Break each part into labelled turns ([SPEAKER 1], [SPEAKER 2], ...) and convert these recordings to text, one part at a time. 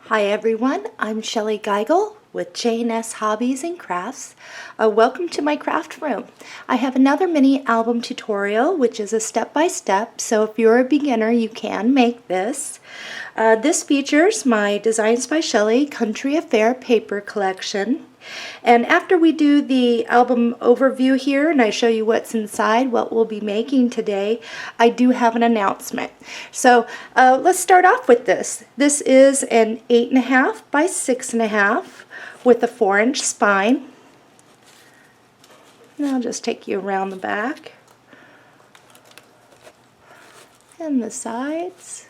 [SPEAKER 1] Hi everyone, I'm Shellie Geigle with J&S Hobbies and Crafts. Welcome to my craft room. I have another mini album tutorial which is a step-by-step, so if you're a beginner you can make this. This features my Designs by Shellie Country Affair paper collection. And after we do the album overview here and I show you what's inside, what we'll be making today, I do have an announcement. So let's start off with this. This is an 8.5 by 6.5 with a 4-inch spine. And I'll just take you around the back and the sides.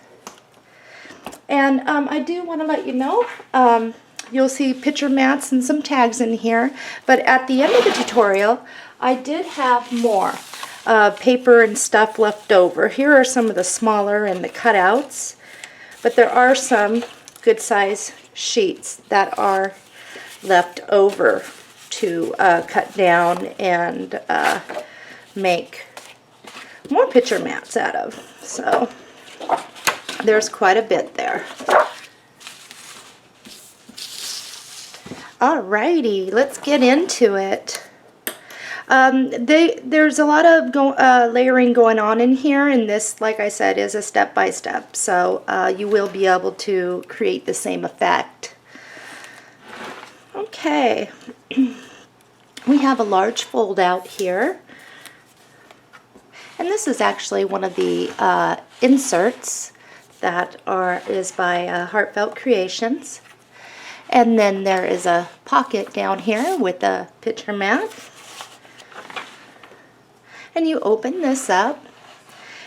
[SPEAKER 1] And I do want to let you know, you'll see picture mats and some tags in here, but at the end of the tutorial I did have more paper and stuff left over. Here are some of the smaller and the cutouts, but there are some good size sheets that are left over to cut down and make more picture mats out of. So there's quite a bit there. Alrighty, let's get into it. There's a lot of layering going on in here, and this, like I said, is a step-by-step, so you will be able to create the same effect. Okay, we have a large fold-out here, and this is actually one of the inserts that is by Heartfelt Creations. And then there is a pocket down here with a picture mat. And you open this up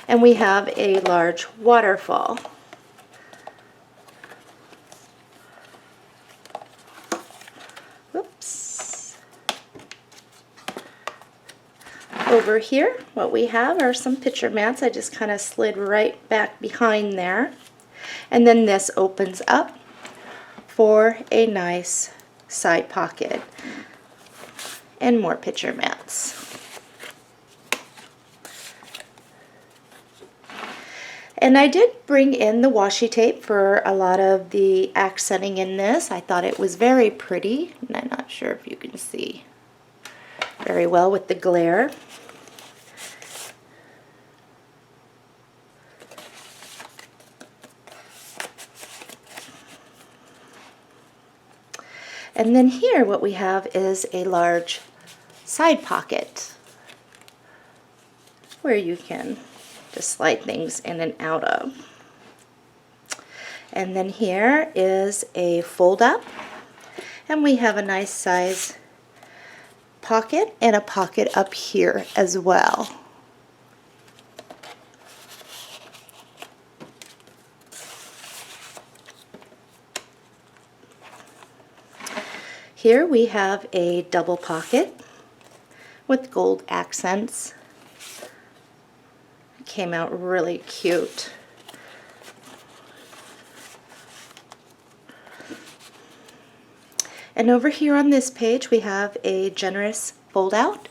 [SPEAKER 1] and we have a large waterfall. Whoops. Over here, what we have are some picture mats. I just kind of slid right back behind there. And then this opens up for a nice side pocket and more picture mats. And I did bring in the washi tape for a lot of the accenting in this. I thought it was very pretty, and I'm not sure if you can see very well with the glare. And then here what we have is a large side pocket where you can just slide things in and out of. And then here is a fold up, and we have a nice size pocket and a pocket up here as well. Here we have a double pocket with gold accents. It came out really cute. And over here on this page we have a generous fold out,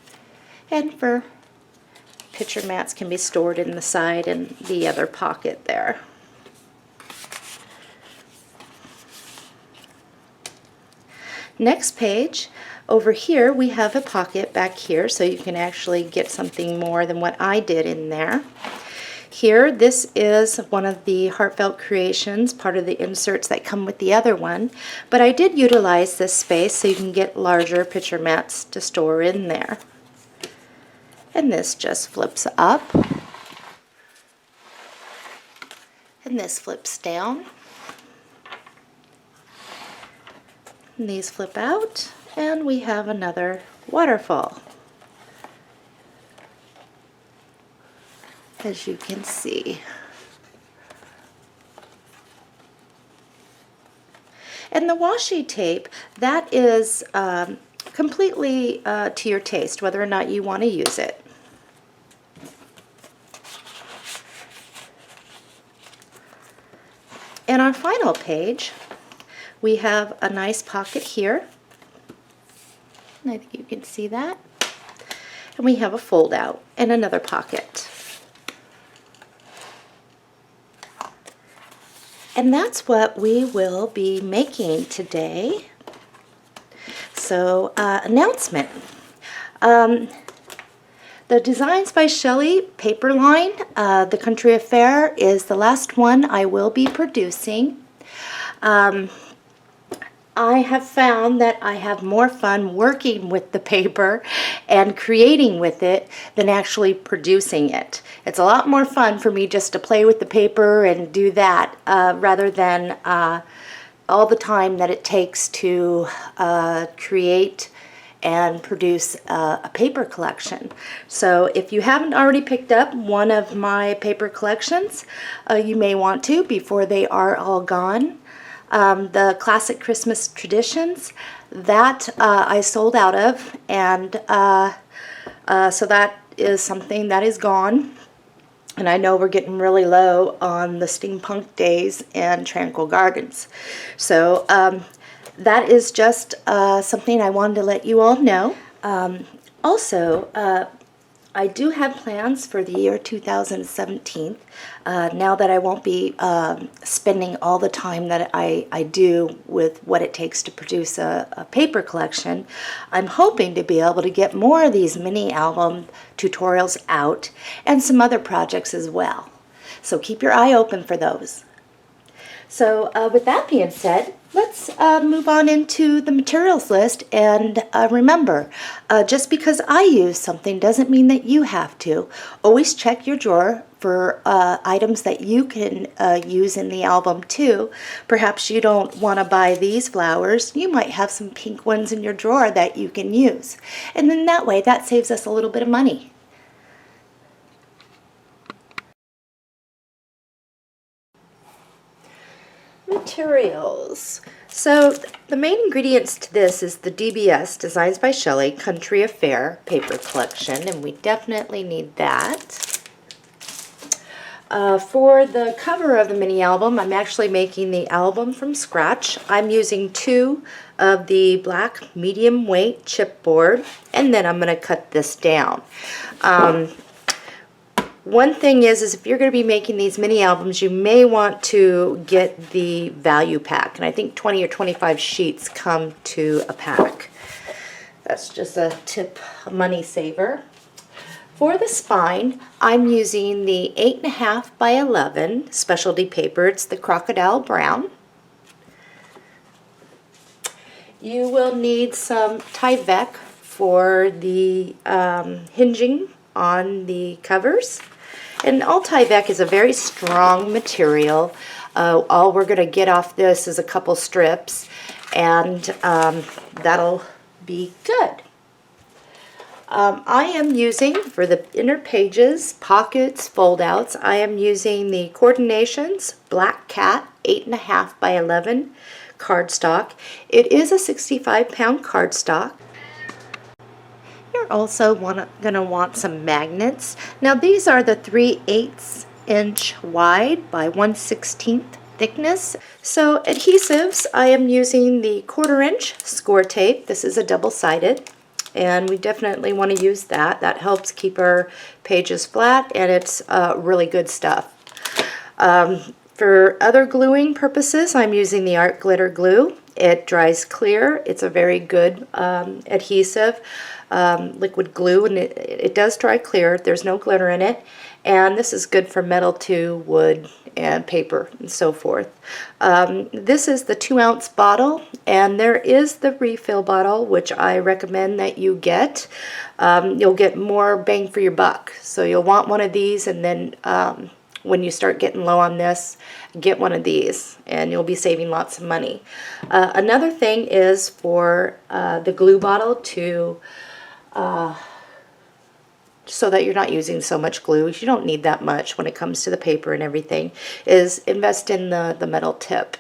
[SPEAKER 1] and for picture mats can be stored in the side and the other pocket there. Next page, over here we have a pocket back here, so you can actually get something more than what I did in there. Here, this is one of the Heartfelt Creations, part of the inserts that come with the other one, but I did utilize this space so you can get larger picture mats to store in there. And this just flips up, and this flips down. And these flip out, and we have another waterfall, as you can see. And the washi tape, that is completely to your taste, whether or not you want to use it. And our final page, we have a nice pocket here, and I think you can see that, and we have a fold out and another pocket. And that's what we will be making today. So, announcement. The Designs by Shellie paper line, The Country Affair, is the last one I will be producing. I have found that I have more fun working with the paper and creating with it than actually producing it. It's a lot more fun for me just to play with the paper and do that rather than all the time that it takes to create and produce a paper collection. So if you haven't already picked up one of my paper collections, you may want to before they are all gone. The Classic Christmas Traditions, that I sold out of, and so that is something that is gone. And I know we're getting really low on the Steampunk Days and Tranquil Gardens. So that is just something I wanted to let you all know. Also, I do have plans for the year 2017. Now that I won't be spending all the time that I do with what it takes to produce a paper collection, I'm hoping to be able to get more of these mini album tutorials out and some other projects as well. So keep your eye open for those. So with that being said, let's move on into the materials list. And remember, just because I use something doesn't mean that you have to. Always check your drawer for items that you can use in the album too. Perhaps you don't want to buy these flowers. You might have some pink ones in your drawer that you can use. And then that way, that saves us a little bit of money. Materials. So the main ingredients to this is the DBS, Designs by Shellie Country Affair paper collection, and we definitely need that. For the cover of the mini album, I'm actually making the album from scratch. I'm using 2 of the black medium weight chipboard, and then I'm going to cut this down. One thing is if you're going to be making these mini albums, you may want to get the value pack. And I think 20 or 25 sheets come to a pack. That's just a tip, a money saver. For the spine, I'm using the 8.5 by 11 specialty paper. It's the Crocodile Brown. You will need some Tyvek for the hinging on the covers. And all Tyvek is a very strong material. All we're going to get off this is a couple strips, and that'll be good. I am using, for the inner pages, pockets, fold-outs, I am using the Coordinations Black Cat 8.5 by 11 cardstock. It is a 65-pound cardstock. You're also going to want some magnets. Now these are the 3/8 inch wide by 1/16 thickness. So adhesives, I am using the 1/4 inch score tape. This is a double-sided, and we definitely want to use that. That helps keep our pages flat, and it's really good stuff. For other gluing purposes, I'm using the Art Glitter Glue. It dries clear. It's a very good adhesive liquid glue, and it does dry clear. There's no glitter in it, and this is good for metal too, wood and paper and so forth. This is the 2-ounce bottle, and there is the refill bottle, which I recommend that you get. You'll get more bang for your buck. So you'll want one of these, and then when you start getting low on this, get one of these, and you'll be saving lots of money. Another thing is for the glue bottle to so that you're not using so much glue. You don't need that much when it comes to the paper and everything, is invest in the metal tip.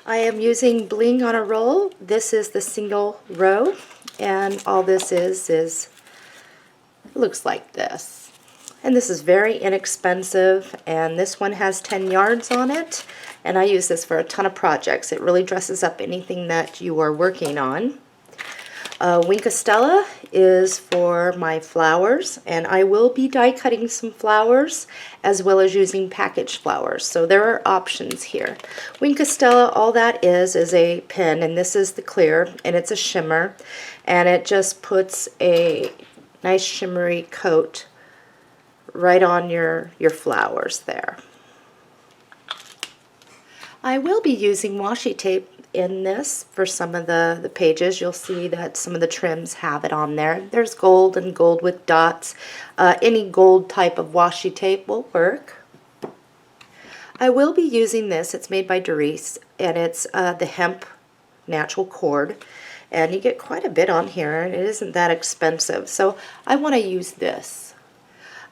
[SPEAKER 1] I am using Bling on a Roll. This is the single row, and all this is looks like this. And this is very inexpensive, and this one has 10 yards on it, and I use this for a ton of projects. It really dresses up anything that you are working on. Stella is for my flowers, and I will be die cutting some flowers as well as using packaged flowers. So there are options here. Stella, all that is a pen, and this is the clear, and it's a shimmer, and it just puts a nice shimmery coat right on your flowers there. I will be using washi tape in this for some of the pages. You'll see that some of the trims have it on there. There's gold and gold with dots. Any gold type of washi tape will work. I will be using this. It's made by Doris, and it's the hemp natural cord, and you get quite a bit on here, and it isn't that expensive, so I want to use this.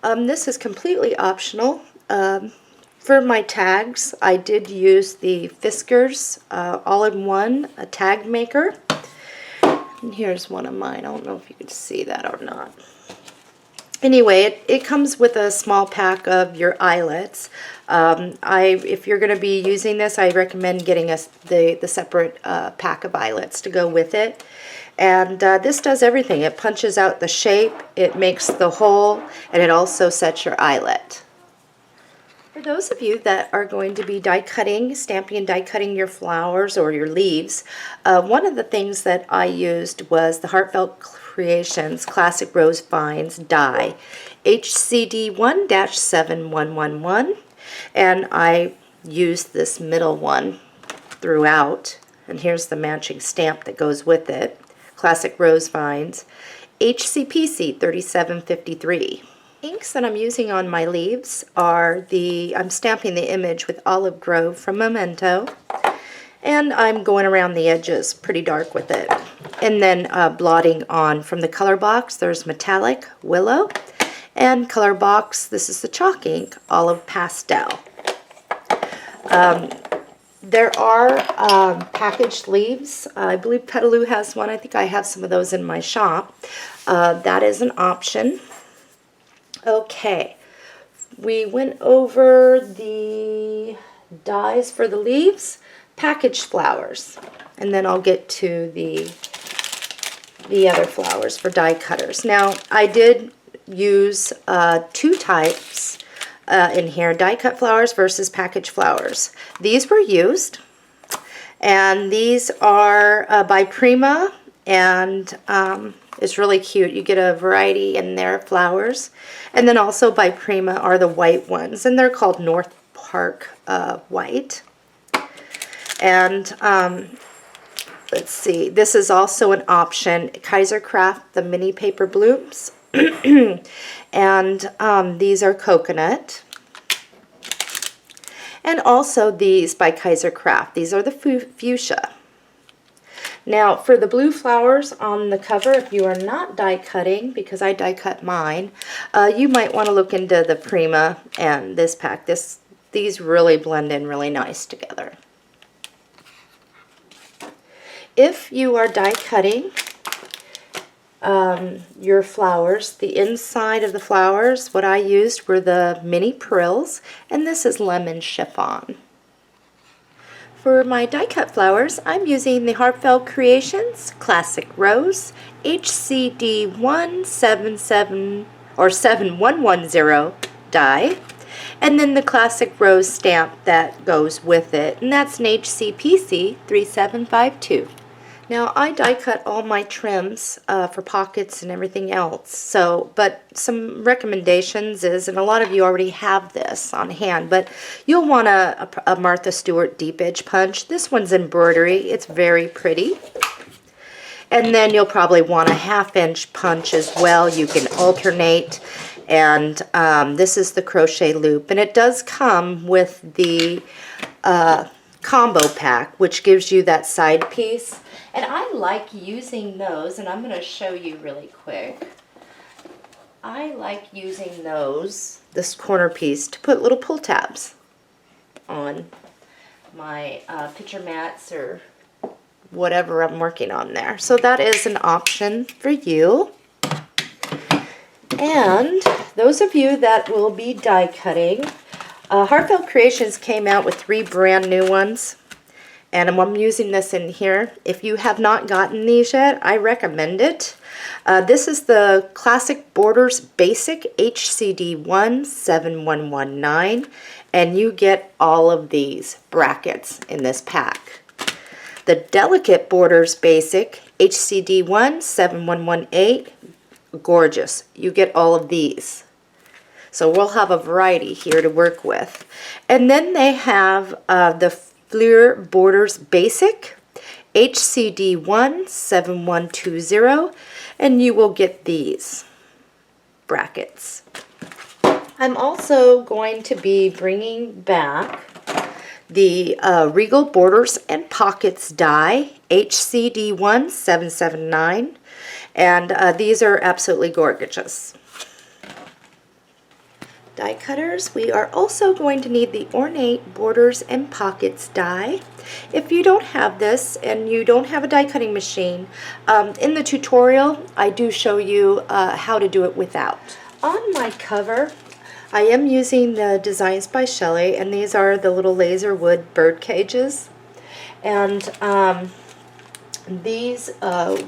[SPEAKER 1] This is completely optional. For my tags, I did use the Fiskars all-in-one tag maker. And here's one of mine. I don't know if you can see that or not. Anyway, it comes with a small pack of your eyelets. If you're going to be using this, I recommend getting the separate pack of eyelets to go with it. And this does everything. It punches out the shape, it makes the hole, and it also sets your eyelet. For those of you that are going to be die cutting, stamping and die cutting your flowers or your leaves, one of the things that I used was the Heartfelt Creations Classic Rose Vines die HCD 1-7111, and I used this middle one throughout, and here's the matching stamp that goes with it. Classic Rose Vines HCPC 3753. Inks that I'm using on my leaves are I'm stamping the image with Olive Grove from Memento, and I'm going around the edges pretty dark with it. And then blotting on from the color box, there's Metallic Willow, and color box, this is the chalk ink, Olive Pastel. There are packaged leaves. I believe Petaloo has one. I think I have some of those in my shop. That is an option. Okay, we went over the dies for the leaves, packaged flowers, and then I'll get to the other flowers for die cutters. Now, I did use two types in here, die cut flowers versus packaged flowers. These were used, and these are by Prima, and it's really cute. You get a variety in their flowers. And then also by Prima are the white ones, and they're called North Park White. And let's see, this is also an option, Kaiser Craft, the mini paper blooms. And these are coconut. And also these by Kaiser Craft. These are the fuchsia. Now, for the blue flowers on the cover, if you are not die cutting, because I die cut mine, you might want to look into the Prima and this pack. These really blend in really nice together. If you are die cutting your flowers, the inside of the flowers, what I used were the mini prills, and this is lemon chiffon. For my die cut flowers, I'm using the Heartfelt Creations Classic Rose HCD 177 or 7110 die, and then the Classic Rose stamp that goes with it, and that's an HCPC 3752. Now, I die cut all my trims for pockets and everything else, but some recommendations is, and a lot of you already have this on hand, but you'll want a Martha Stewart deep edge punch. This one's embroidery. It's very pretty. And then you'll probably want a 1/2 inch punch as well. You can alternate. And this is the crochet loop, and it does come with the combo pack, which gives you that side piece. And I like using those, and I'm going to show you really quick. I like using those, this corner piece, to put little pull tabs on my picture mats or whatever I'm working on there. So that is an option for you. And those of you that will be die cutting, Heartfelt Creations came out with 3 brand new ones. And I'm using this in here. If you have not gotten these yet, I recommend it. This is the Classic Borders Basic HCD 17119, and you get all of these brackets in this pack. The Delicate Borders Basic HCD 17118, gorgeous. You get all of these. So we'll have a variety here to work with. And then they have the Fleur Borders Basic HCD 17120, and you will get these brackets. I'm also going to be bringing back the Regal Borders and Pockets die HCD 1779, and these are absolutely gorgeous. Die cutters, we are also going to need the Ornate Borders and Pockets die. If you don't have this and you don't have a die cutting machine, in the tutorial I do show you how to do it without. On my cover, I am using the Designs by Shellie, and these are the little laser wood bird cages. And these,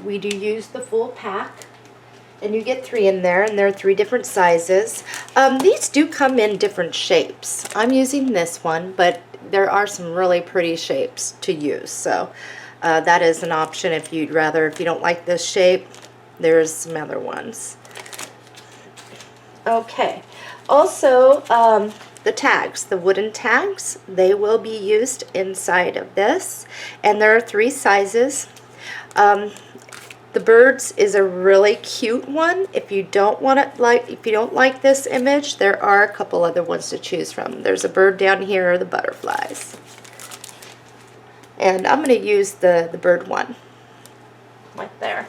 [SPEAKER 1] we do use the full pack. And you get 3 in there, and there are 3 different sizes. These do come in different shapes. I'm using this one, but there are some really pretty shapes to use. So that is an option if you'd rather. If you don't like this shape, there's some other ones. Okay. Also, the tags, the wooden tags, they will be used inside of this. And there are 3 sizes. The birds is a really cute one. If you don't like this image, there are a couple other ones to choose from. There's a bird down here, or the butterflies. And I'm going to use the bird one, right there.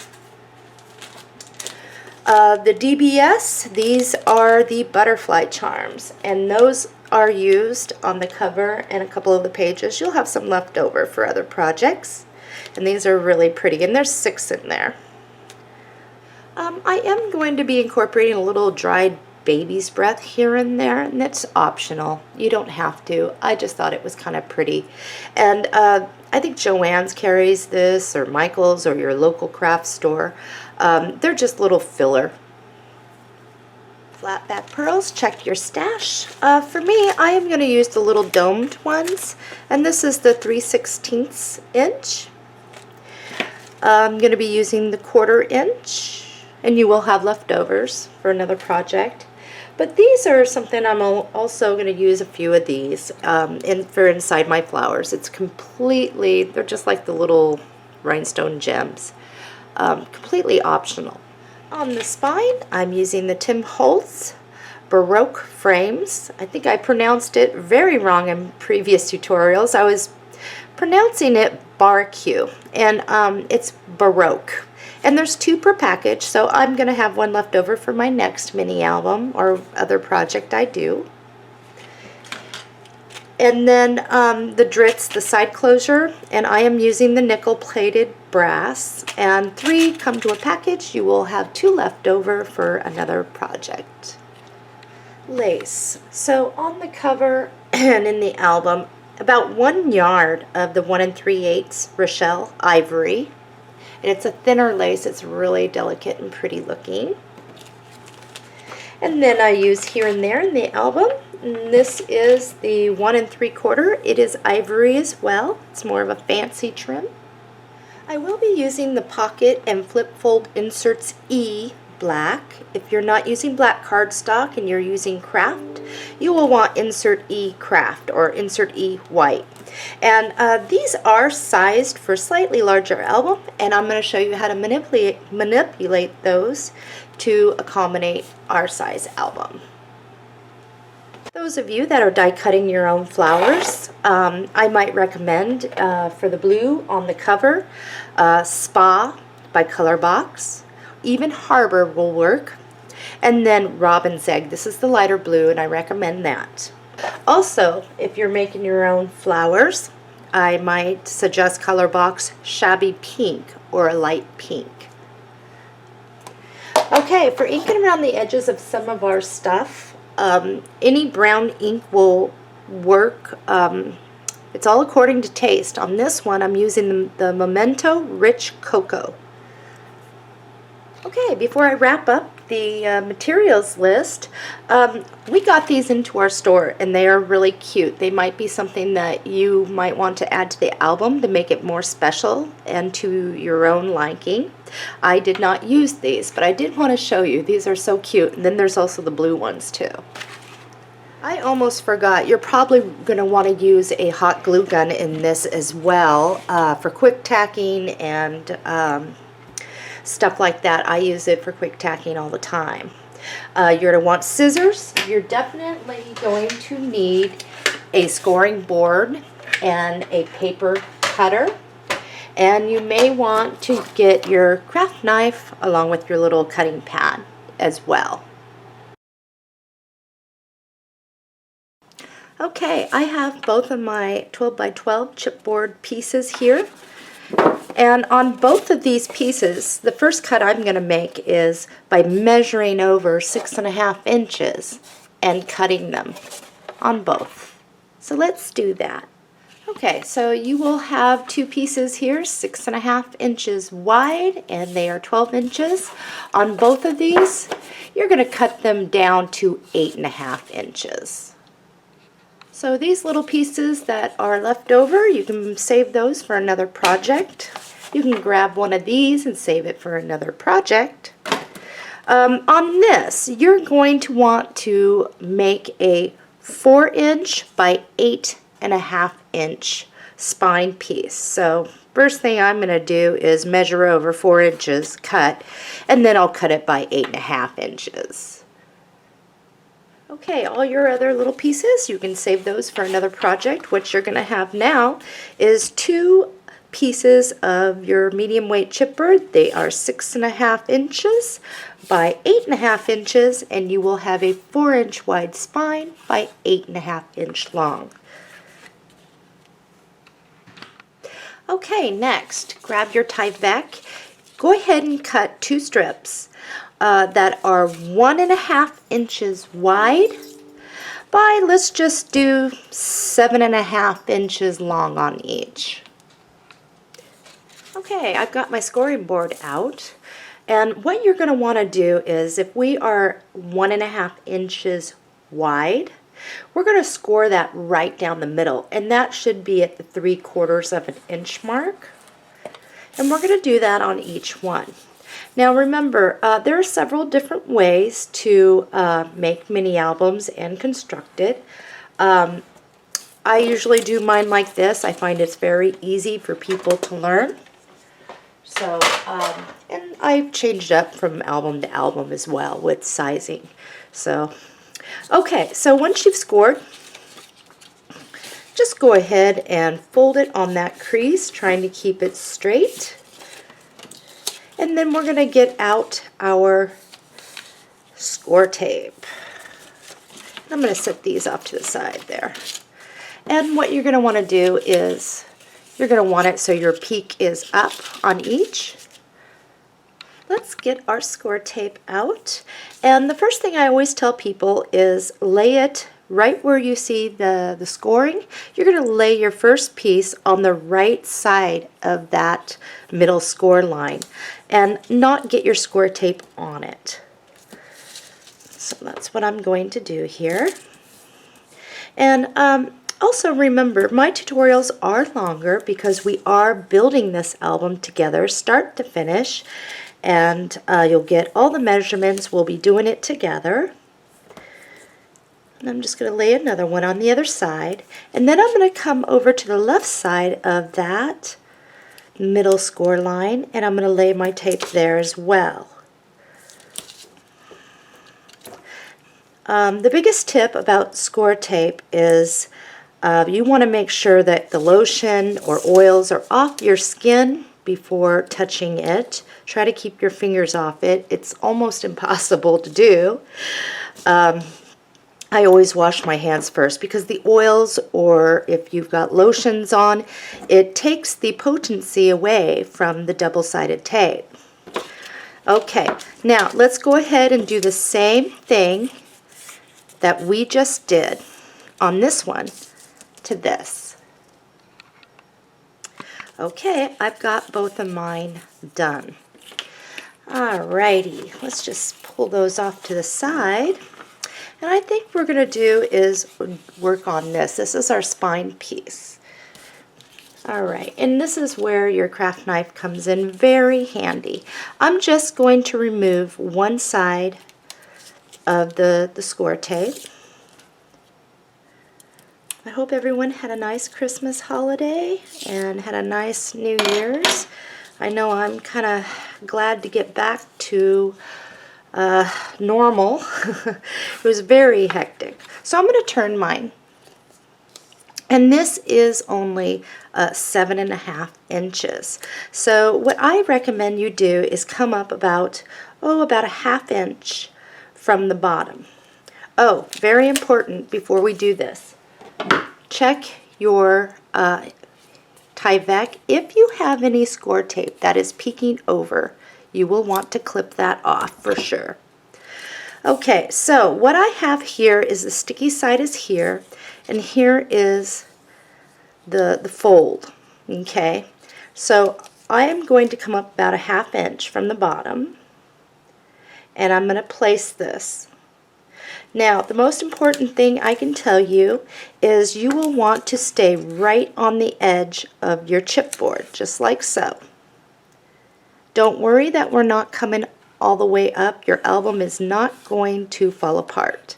[SPEAKER 1] The DBS, these are the butterfly charms, and those are used on the cover and a couple of the pages. You'll have some left over for other projects. And these are really pretty, and there's 6 in there. I am going to be incorporating a little dried baby's breath here and there, and it's optional. You don't have to. I just thought it was kind of pretty. And I think Joann's carries this, or Michael's, or your local craft store. They're just little filler. Flat back pearls, check your stash. For me, I am going to use the little domed ones, and this is the 3/16 inch. I'm going to be using the 1/4 inch, and you will have leftovers for another project. But these are something I'm also going to use a few of these for inside my flowers. It's completely, they're just like the little rhinestone gems. Completely optional. On the spine, I'm using the Tim Holtz Baroque frames. I think I pronounced it very wrong in previous tutorials. I was pronouncing it barbecue, and it's Baroque. And there's 2 per package, so I'm going to have one left over for my next mini album or other project I do. And then the Dritz, the side closure, and I am using the nickel plated brass, and 3 come to a package. You will have 2 left over for another project. Lace. So on the cover and in the album, about 1 yard of the 1 3/8 Rochelle ivory, and it's a thinner lace. It's really delicate and pretty looking. And then I use here and there in the album. And this is the 1 3/4. It is ivory as well. It's more of a fancy trim. I will be using the pocket and flip fold inserts E black. If you're not using black cardstock and you're using craft, you will want insert E craft or insert E white. And these are sized for slightly larger album, and I'm going to show you how to manipulate those to accommodate our size album. Those of you that are die cutting your own flowers, I might recommend for the blue on the cover, Spa by Colorbox. Even Harbor will work. And then Robin's Egg. This is the lighter blue, and I recommend that. Also, if you're making your own flowers, I might suggest Colorbox Shabby Pink or a light pink. Okay, for inking around the edges of some of our stuff, any brown ink will work It's all according to taste. On this one, I'm using the Memento Rich Cocoa. Okay, before I wrap up the materials list, we got these into our store and they are really cute. They might be something that you might want to add to the album to make it more special and to your own liking. I did not use these, but I did want to show you. These are so cute. And then there's also the blue ones too. I almost forgot, you're probably going to want to use a hot glue gun in this as well for quick tacking and stuff like that. I use it for quick tacking all the time. You're going to want scissors. You're definitely going to need a scoring board and a paper cutter. And you may want to get your craft knife along with your little cutting pad as well. Okay, I have both of my 12 by 12 chipboard pieces here. And on both of these pieces, the first cut I'm going to make is by measuring over 6.5 inches and cutting them on both. So let's do that. Okay, so you will have two pieces here, 6.5 inches wide, and they are 12 inches. On both of these, you're going to cut them down to 8.5 inches. So these little pieces that are left over, you can save those for another project. You can grab one of these and save it for another project. On this, you're going to want to make a 4-inch by 8.5 inch spine piece. So first thing I'm going to do is measure over 4 inches, cut, and then I'll cut it by 8.5 inches. Okay, all your other little pieces, you can save those for another project. What you're going to have now is 2 pieces of your medium weight chipboard. They are 6.5 inches by 8.5 inches, and you will have a 4-inch wide spine by 8.5 inch long. Okay, next, grab your Tyvek. Go ahead and cut 2 strips that are 1.5 inches wide by, let's just do 7.5 inches long on each. Okay, I've got my scoring board out, and what you're going to want to do is, if we are 1.5 inches wide, we're going to score that right down the middle, and that should be at the 3/4 of an inch mark. And we're going to do that on each one. Now remember, there are several different ways to make mini albums and construct it. I usually do mine like this. I find it's very easy for people to learn. So, and I've changed up from album to album as well with sizing. So, okay, so once you've scored, just go ahead and fold it on that crease, trying to keep it straight. And then we're going to get out our score tape. I'm going to set these off to the side there. And what you're going to want to do is, you're going to want it so your peak is up on each. Let's get our score tape out. And the first thing I always tell people is lay it right where you see the scoring. You're going to lay your first piece on the right side of that middle score line and not get your score tape on it. So that's what I'm going to do here. And also remember, my tutorials are longer because we are building this album together, start to finish, and you'll get all the measurements. We'll be doing it together. And I'm just going to lay another one on the other side, and then I'm going to come over to the left side of that middle score line, and I'm going to lay my tape there as well. The biggest tip about score tape is you want to make sure that the lotion or oils are off your skin before touching it. Try to keep your fingers off it. It's almost impossible to do. I always wash my hands first because the oils, or if you've got lotions on, it takes the potency away from the double-sided tape. Okay, now let's go ahead and do the same thing that we just did on this one to this. Okay, I've got both of mine done. Alrighty, let's just pull those off to the side. And I think what we're going to do is work on this. This is our spine piece. Alright, and this is where your craft knife comes in very handy. I'm just going to remove one side of the score tape. I hope everyone had a nice Christmas holiday and had a nice New Year's. I know I'm kind of glad to get back to normal. It was very hectic. So I'm going to turn mine. And this is only 7.5 inches. So what I recommend you do is come up about a ½ inch from the bottom. Oh, very important before we do this. Check your Tyvek. If you have any score tape that is peeking over, you will want to clip that off for sure. Okay, so what I have here is the sticky side is here, and here is the fold. Okay, so I am going to come up about ½ inch from the bottom, and I'm going to place this. Now, the most important thing I can tell you is you will want to stay right on the edge of your chipboard, just like so. Don't worry that we're not coming all the way up. Your album is not going to fall apart.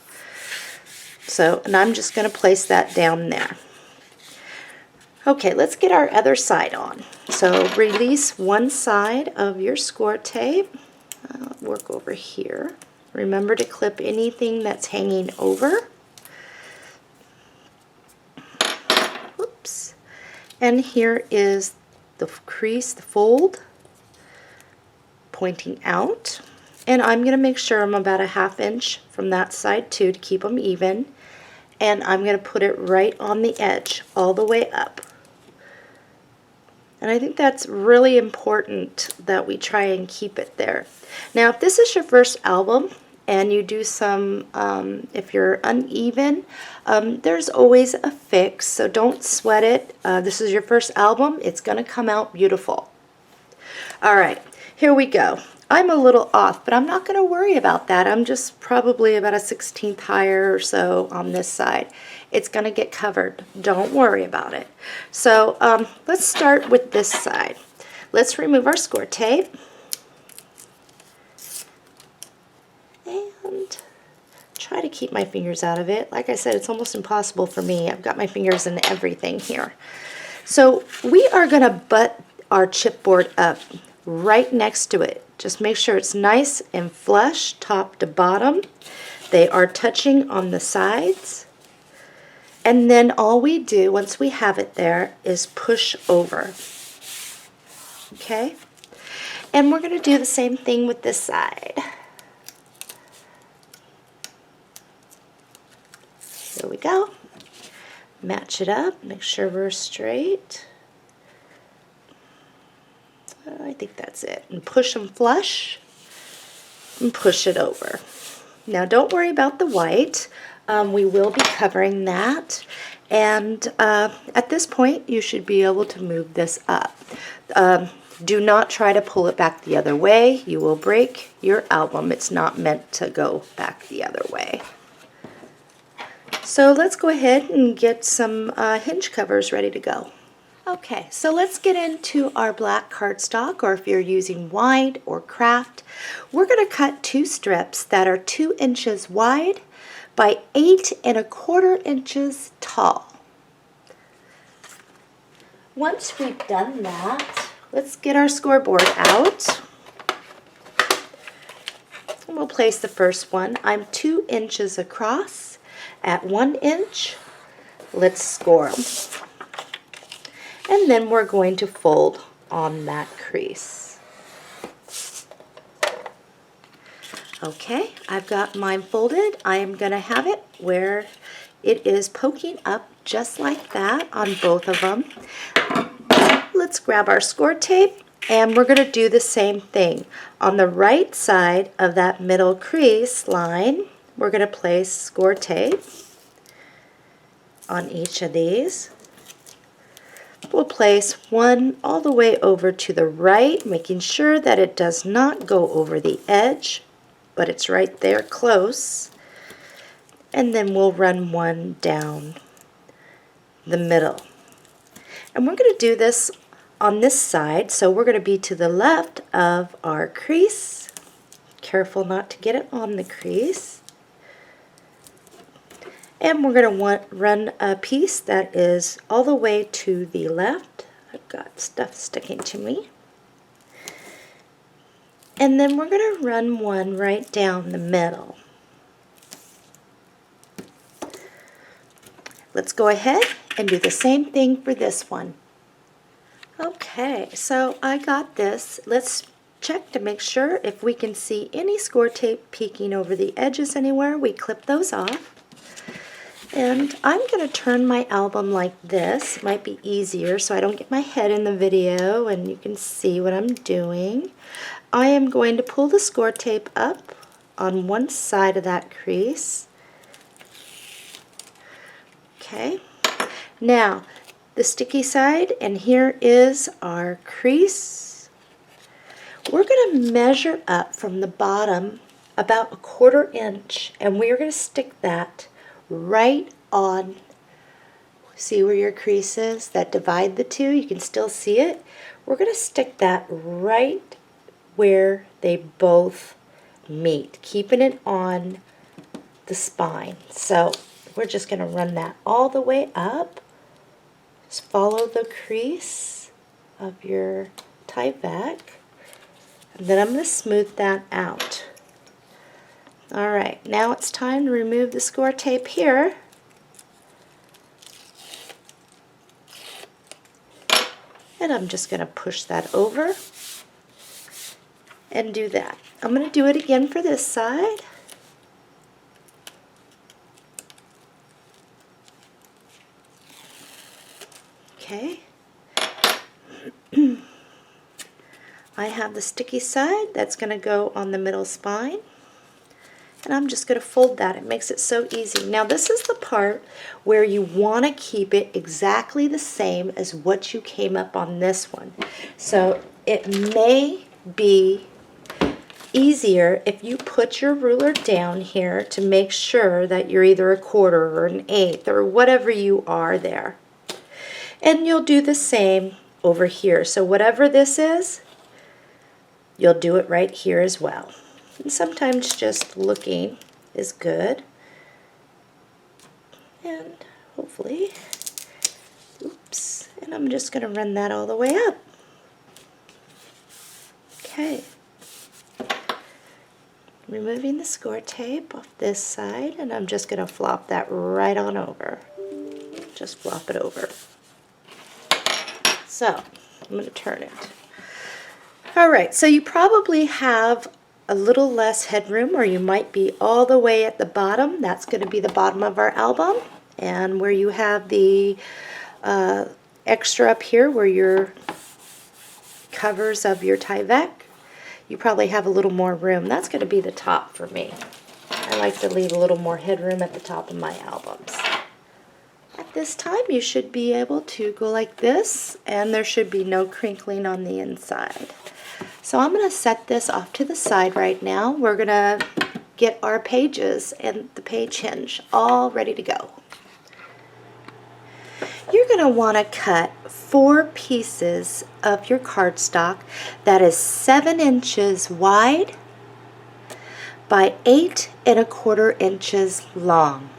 [SPEAKER 1] So, and I'm just going to place that down there. Okay, let's get our other side on. So release one side of your score tape. Work over here. Remember to clip anything that's hanging over. Whoops. And here is the crease, the fold, pointing out. And I'm going to make sure I'm about ½ inch from that side too to keep them even. And I'm going to put it right on the edge all the way up. And I think that's really important that we try and keep it there. Now, if this is your first album and you do some, if you're uneven, there's always a fix, so don't sweat it. This is your first album. It's going to come out beautiful. All right, here we go. I'm a little off, but I'm not going to worry about that. I'm just probably about a 1/16 higher or so on this side. It's going to get covered. Don't worry about it. So let's start with this side. Let's remove our score tape. And try to keep my fingers out of it. Like I said, it's almost impossible for me. I've got my fingers in everything here. So we are going to butt our chipboard up right next to it. Just make sure it's nice and flush, top to bottom. They are touching on the sides. And then all we do, once we have it there, is push over. Okay? And we're going to do the same thing with this side. Here we go. Match it up, make sure we're straight. I think that's it. And push them flush and push it over. Now don't worry about the white. We will be covering that. And at this point you should be able to move this up. Do not try to pull it back the other way. You will break your album. It's not meant to go back the other way. So let's go ahead and get some hinge covers ready to go. Okay, so let's get into our black cardstock, or if you're using white or craft, we're going to cut 2 strips that are 2 inches wide by 8 1/4 inches tall. Once we've done that, let's get our scoreboard out. And we'll place the first one. I'm 2 inches across. At 1 inch, let's score them. And then we're going to fold on that crease. Okay, I've got mine folded. I am going to have it where it is poking up just like that on both of them. Let's grab our score tape and we're going to do the same thing. On the right side of that middle crease line, we're going to place score tape on each of these. we'll place one all the way over to the right, making sure that it does not go over the edge, but it's right there close. And then we'll run one down the middle. And we're going to do this on this side, so we're going to be to the left of our crease. Careful not to get it on the crease. And we're going to run a piece that is all the way to the left. I've got stuff sticking to me. And then we're going to run one right down the middle. Let's go ahead and do the same thing for this one. Okay, so I got this. Let's check to make sure if we can see any score tape peeking over the edges anywhere. We clip those off. And I'm going to turn my album like this. Might be easier so I don't get my head in the video and you can see what I'm doing. I am going to pull the score tape up on one side of that crease. Okay, now the sticky side, and here is our crease. We're going to measure up from the bottom about 1/4 inch, and we're going to stick that right on, see where your crease is, that divide the two, you can still see it. We're going to stick that right where they both meet, keeping it on the spine. So we're just going to run that all the way up. Just follow the crease of your Tyvek, and then I'm going to smooth that out. Alright, now it's time to remove the score tape here. And I'm just going to push that over and do that. I'm going to do it again for this side. Okay. I have the sticky side that's going to go on the middle spine. And I'm just going to fold that. It makes it so easy. Now this is the part where you want to keep it exactly the same as what you came up on this one. So it may be easier if you put your ruler down here to make sure that you're either 1/4 or 1/8 or whatever you are there. And you'll do the same over here. So whatever this is, you'll do it right here as well. And sometimes just looking is good. And hopefully, oops, and I'm just going to run that all the way up. Okay. Removing the score tape off this side, and I'm just going to flop that right on over. Just flop it over. So, I'm going to turn it. Alright, so you probably have a little less headroom, or you might be all the way at the bottom. That's going to be the bottom of our album. And where you have the extra up here where your covers of your Tyvek, you probably have a little more room. That's going to be the top for me. I like to leave a little more headroom at the top of my albums. At this time you should be able to go like this, and there should be no crinkling on the inside. So I'm going to set this off to the side right now. We're going to get our pages and the page hinge all ready to go. You're going to want to cut 4 pieces of your cardstock that is 7 inches wide by 8 1/4 inches long.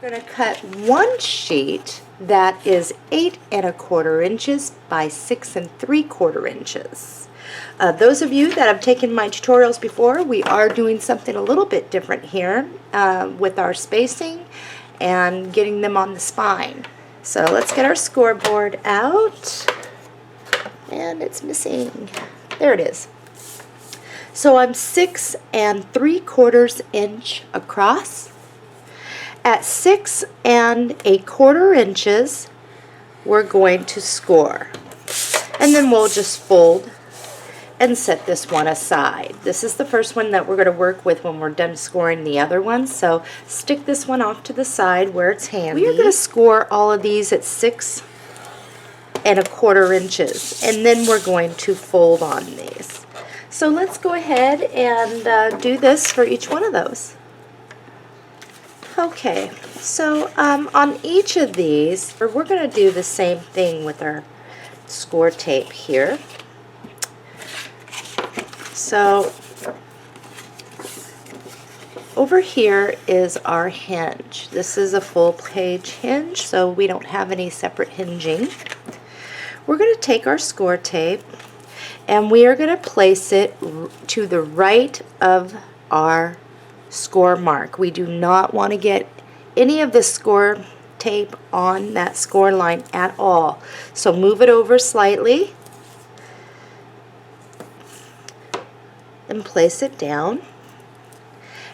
[SPEAKER 1] We're going to cut 1 sheet that is 8 1/4 inches by 6 3/4 inches. Those of you that have taken my tutorials before, we are doing something a little bit different here with our spacing and getting them on the spine. So let's get our scoreboard out, and it's missing. There it is. So I'm 6 3/4 inch across. At 6 1/4 inches, we're going to score. And then we'll just fold and set this one aside. This is the first one that we're going to work with when we're done scoring the other ones. So stick this one off to the side where it's handy. We are going to score all of these at 6 and 1/4 inches. And then we're going to fold on these. So let's go ahead and do this for each one of those. Okay, so on each of these, we're going to do the same thing with our score tape here. So over here is our hinge. This is a full page hinge, so we don't have any separate hinging. We're going to take our score tape and we are going to place it to the right of our score mark. We do not want to get any of the score tape on that score line at all. So move it over slightly and place it down.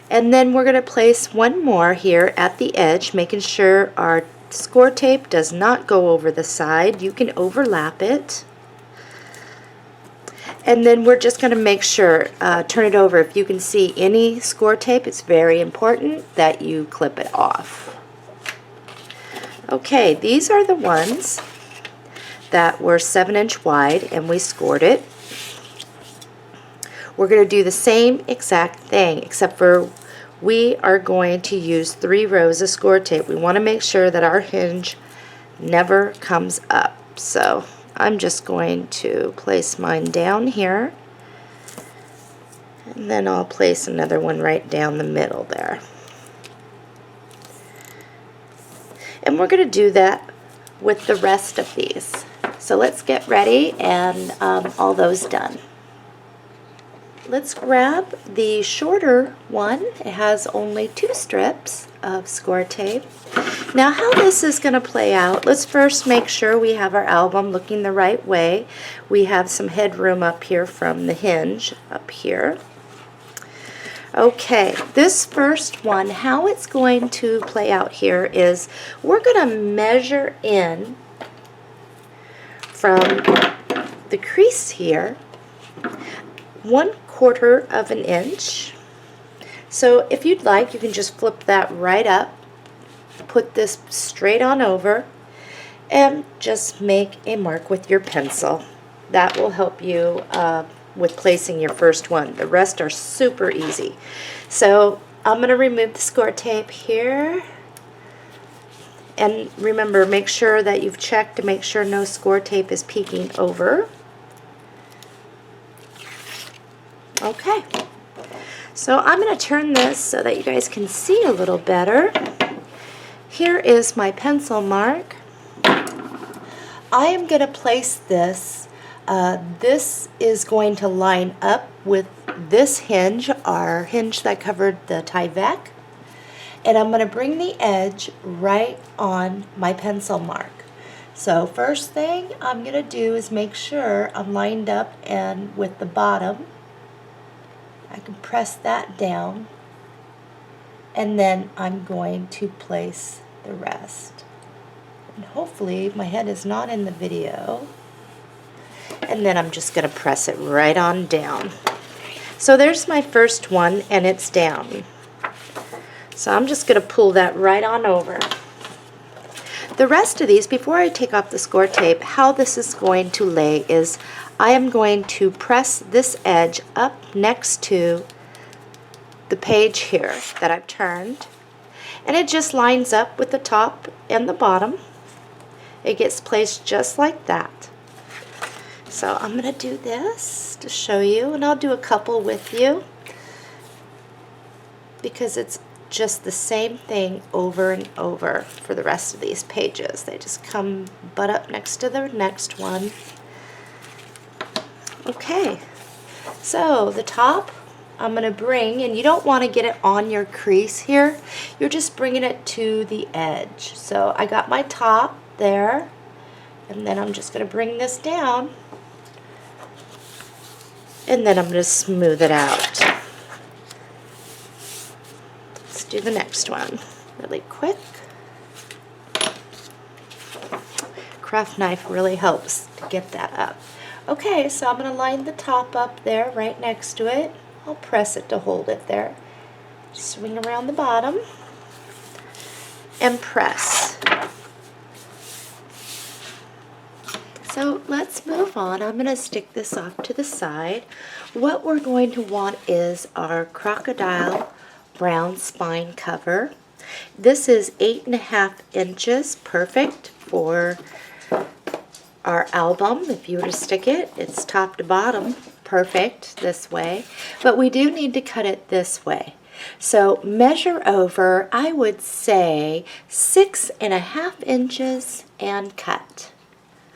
[SPEAKER 1] And then we're going to place one more here at the edge, making sure our score tape does not go over the side. You can overlap it. And then we're just going to make sure, turn it over. If you can see any score tape, it's very important that you clip it off. Okay, these are the ones that were 7" wide and we scored it. We're going to do the same exact thing, except for we are going to use 3 rows of score tape. We want to make sure that our hinge never comes up. So I'm just going to place mine down here, and then I'll place another one right down the middle there. And we're going to do that with the rest of these. So let's get ready and all those done. Let's grab the shorter one. It has only 2 strips of score tape. Now how this is going to play out, let's first make sure we have our album looking the right way. We have some headroom up here from the hinge up here. Okay, this first one, how it's going to play out here is we're going to measure in from the crease here 1/4 of an inch. So if you'd like, you can just flip that right up, put this straight on over, and just make a mark with your pencil. That will help you with placing your first one. The rest are super easy. So I'm going to remove the score tape here. And remember, make sure that you've checked to make sure no score tape is peeking over. Okay, so I'm going to turn this so that you guys can see a little better. Here is my pencil mark. I am going to place this. This is going to line up with this hinge, our hinge that covered the Tyvek. And I'm going to bring the edge right on my pencil mark. So first thing I'm going to do is make sure I'm lined up and with the bottom. I can press that down, and then I'm going to place the rest. And hopefully my head is not in the video. And then I'm just going to press it right on down. So there's my first one, and it's down. So I'm just going to pull that right on over. The rest of these, before I take off the score tape, how this is going to lay is I am going to press this edge up next to the page here that I've turned, and it just lines up with the top and the bottom. It gets placed just like that. So I'm going to do this to show you, and I'll do a couple with you because it's just the same thing over and over for the rest of these pages. They just come butt up next to the next one. Okay, so the top I'm going to bring, and you don't want to get it on your crease here, you're just bringing it to the edge. So I got my top there, and then I'm just going to bring this down, and then I'm going to smooth it out. Let's do the next one really quick. Craft knife really helps to get that up. Okay, so I'm going to line the top up there right next to it. I'll press it to hold it there. Swing around the bottom and press. So let's move on. I'm going to stick this off to the side. What we're going to want is our crocodile brown spine cover. This is 8.5 inches, perfect for our album. If you were to stick it, it's top to bottom, perfect this way. But we do need to cut it this way. So measure over, I would say 6.5 inches and cut.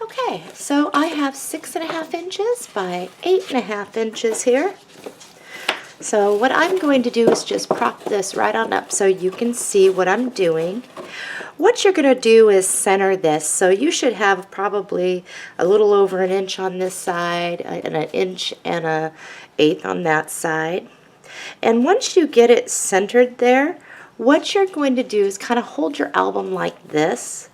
[SPEAKER 1] Okay, so I have 6.5 inches by 8.5 inches here. So what I'm going to do is just prop this right on up so you can see what I'm doing. What you're going to do is center this. So you should have probably a little over an inch on this side and an inch and an eighth on that side. And once you get it centered there, what you're going to do is kind of hold your album like this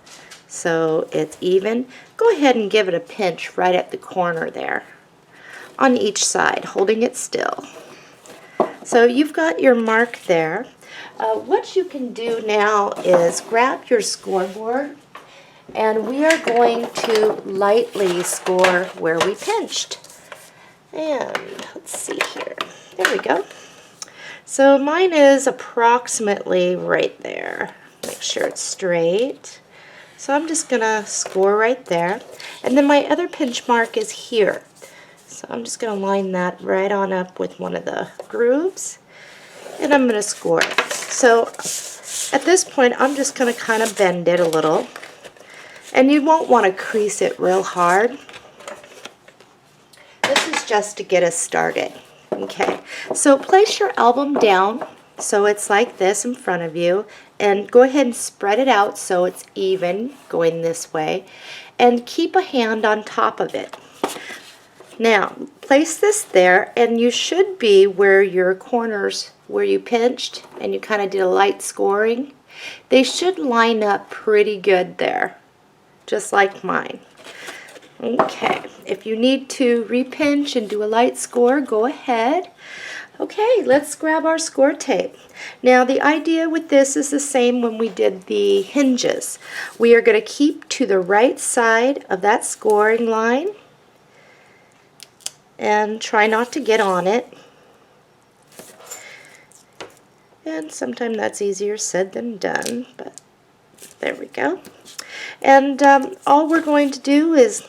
[SPEAKER 1] so it's even. Go ahead and give it a pinch right at the corner there on each side, holding it still. So you've got your mark there. What you can do now is grab your scoreboard, and we are going to lightly score where we pinched. And let's see here. There we go. So mine is approximately right there. Make sure it's straight. So I'm just going to score right there. And then my other pinch mark is here. So I'm just going to line that right on up with one of the grooves, and I'm going to score it. So at this point, I'm just going to kind of bend it a little, and you won't want to crease it real hard. This is just to get us started. Okay, so place your album down so it's like this in front of you, and go ahead and spread it out so it's even going this way, and keep a hand on top of it. Now, place this there, and you should be where your corners, where you pinched and you kind of did a light scoring, they should line up pretty good there, just like mine. Okay, if you need to repinch and do a light score, go ahead. Okay, let's grab our score tape. Now, the idea with this is the same when we did the hinges. We are going to keep to the right side of that scoring line, and try not to get on it. And sometimes that's easier said than done, but there we go. And all we're going to do is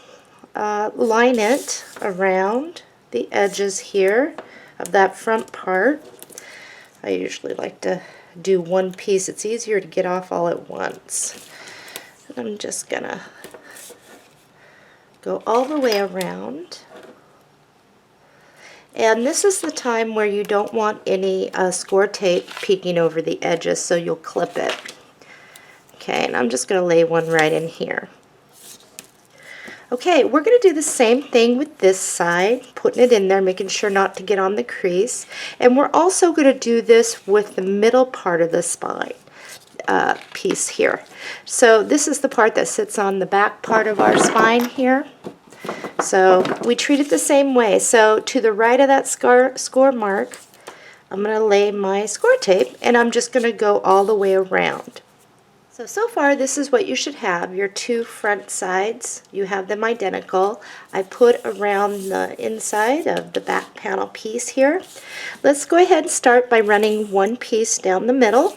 [SPEAKER 1] line it around the edges here of that front part. I usually like to do one piece. It's easier to get off all at once. And I'm just gonna go all the way around. And this is the time where you don't want any score tape peeking over the edges, so you'll clip it. Okay, and I'm just going to lay one right in here. Okay, we're going to do the same thing with this side, putting it in there, making sure not to get on the crease. And we're also going to do this with the middle part of the spine piece here. So this is the part that sits on the back part of our spine here. So we treat it the same way. So to the right of that score mark, I'm going to lay my score tape, and I'm just going to go all the way around. So far this is what you should have. Your two front sides, you have them identical. I put around the inside of the back panel piece here. Let's go ahead and start by running one piece down the middle.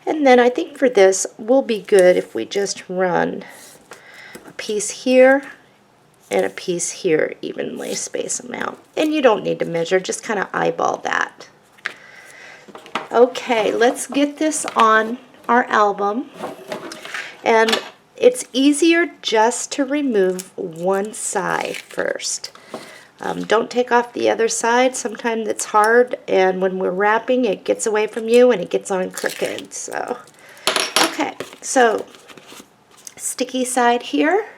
[SPEAKER 1] And then I think for this, we'll be good if we just run a piece here and a piece here, evenly space them out. And you don't need to measure, just kind of eyeball that. Okay, let's get this on our album. And it's easier just to remove one side first. Don't take off the other side. Sometimes it's hard, and when we're wrapping, it gets away from you and it gets on crooked. So, okay, so sticky side here.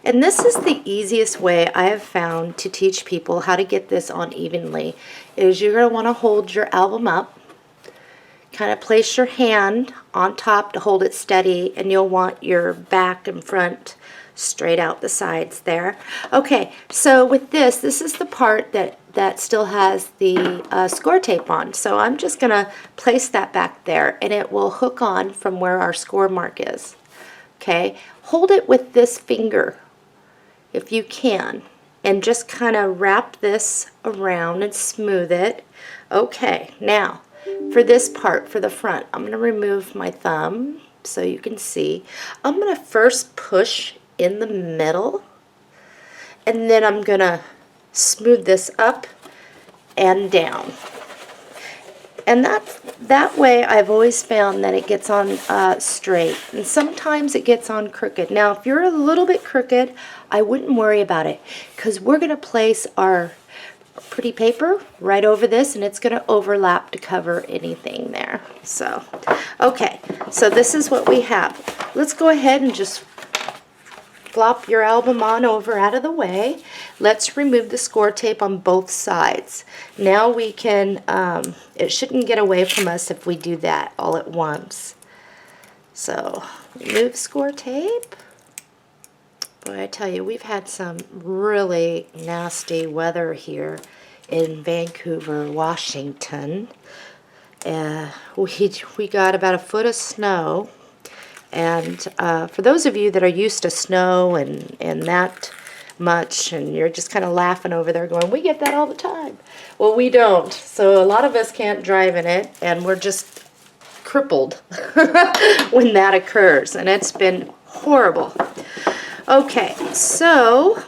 [SPEAKER 1] And this is the easiest way I have found to teach people how to get this on evenly, is you're going to want to hold your album up, kind of place your hand on top to hold it steady, and you'll want your back and front straight out the sides there. Okay, so with this is the part that still has the score tape on. So I'm just going to place that back there, and it will hook on from where our score mark is. Okay, hold it with this finger if you can, and just kind of wrap this around and smooth it. Okay, now for this part, for the front, I'm going to remove my thumb so you can see. I'm going to first push in the middle, and then I'm going to smooth this up and down. And that way I've always found that it gets on straight, and sometimes it gets on crooked. Now if you're a little bit crooked, I wouldn't worry about it, because we're going to place our pretty paper right over this, and it's going to overlap to cover anything there. So, okay, so this is what we have. Let's go ahead and just flop your album on over out of the way. Let's remove the score tape on both sides. Now we can, it shouldn't get away from us if we do that all at once. So, remove score tape. Boy, I tell you, we've had some really nasty weather here in Vancouver, Washington. We got about a foot of snow. And for those of you that are used to snow and that much, and you're just kind of laughing over there going, we get that all the time. Well, we don't. So a lot of us can't drive in it, and we're just crippled when that occurs. And it's been horrible. Okay, so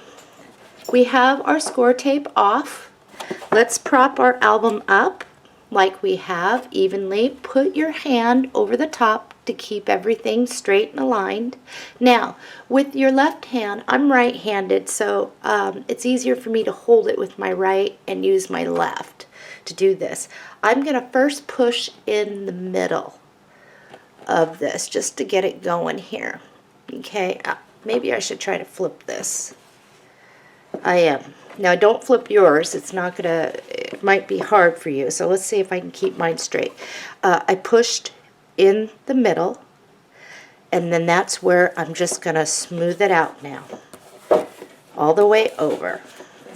[SPEAKER 1] we have our score tape off. Let's prop our album up like we have evenly. Put your hand over the top to keep everything straight and aligned. Now, with your left hand, I'm right-handed, so it's easier for me to hold it with my right and use my left to do this. I'm going to first push in the middle of this just to get it going here. Okay, maybe I should try to flip this. I am. Now don't flip yours, it's not gonna, it might be hard for you, so let's see if I can keep mine straight. I pushed in the middle, and then that's where I'm just gonna smooth it out now, all the way over.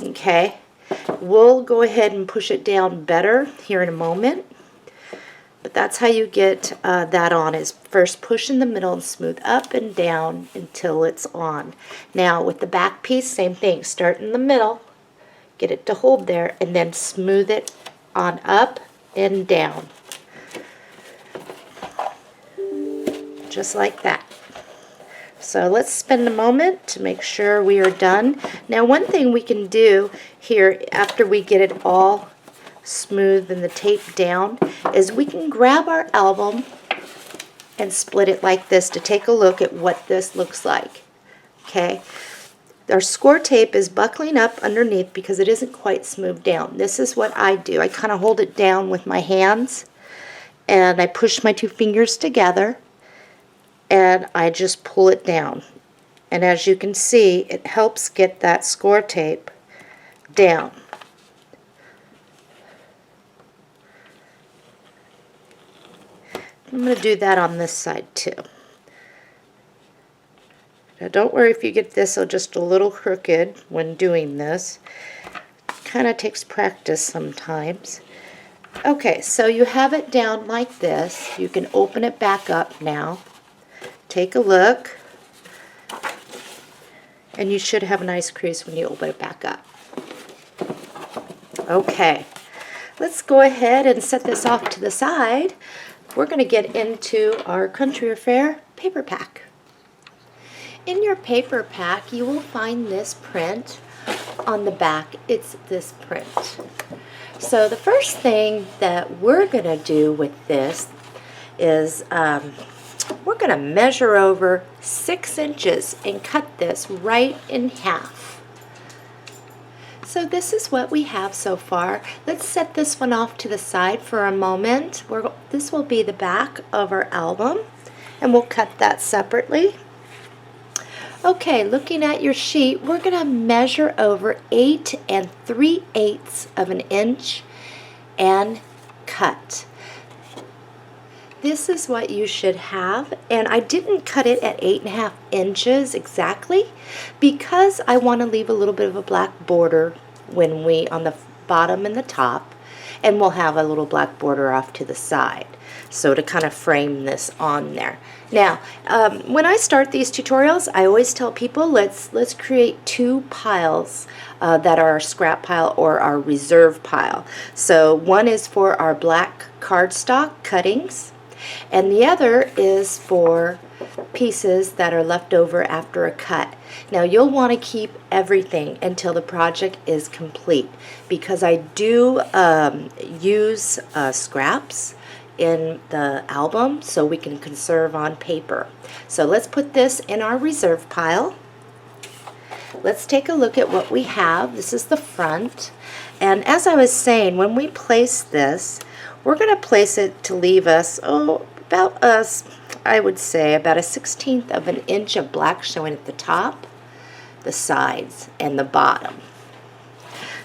[SPEAKER 1] Okay, we'll go ahead and push it down better here in a moment, but that's how you get that on, is first push in the middle and smooth up and down until it's on. Now with the back piece, same thing, start in the middle, get it to hold there, and then smooth it on up and down. Just like that. So let's spend a moment to make sure we are done. Now one thing we can do here after we get it all smooth and the tape down is we can grab our album and split it like this to take a look at what this looks like. Okay, our score tape is buckling up underneath because it isn't quite smoothed down. This is what I do. I kind of hold it down with my hands, and I push my two fingers together, and I just pull it down. And as you can see, it helps get that score tape down. I'm going to do that on this side too. Now don't worry if you get this just a little crooked when doing this. Kind of takes practice sometimes. Okay, so you have it down like this. You can open it back up now. Take a look. And you should have a nice crease when you open it back up. Okay, let's go ahead and set this off to the side. We're going to get into our Country Affair paper pack. In your paper pack, you will find this print on the back. It's this print. So the first thing that we're going to do with this is we're going to measure over 6 inches and cut this right in half. So this is what we have so far. Let's set this one off to the side for a moment. This will be the back of our album, and we'll cut that separately. Okay, looking at your sheet, we're going to measure over 8 3/8 of an inch and cut. This is what you should have, and I didn't cut it at 8.5 inches exactly because I want to leave a little bit of a black border when on the bottom and the top, and we'll have a little black border off to the side. So to kind of frame this on there. Now, when I start these tutorials, I always tell people let's create two piles that are our scrap pile or our reserve pile. So one is for our black cardstock cuttings, and the other is for pieces that are left over after a cut. Now you'll want to keep everything until the project is complete, because I do use scraps in the album so we can conserve on paper. So let's put this in our reserve pile. Let's take a look at what we have. This is the front, and as I was saying, when we place this, we're going to place it to leave us I would say about a 1/16 of an inch of black showing at the top, the sides, and the bottom.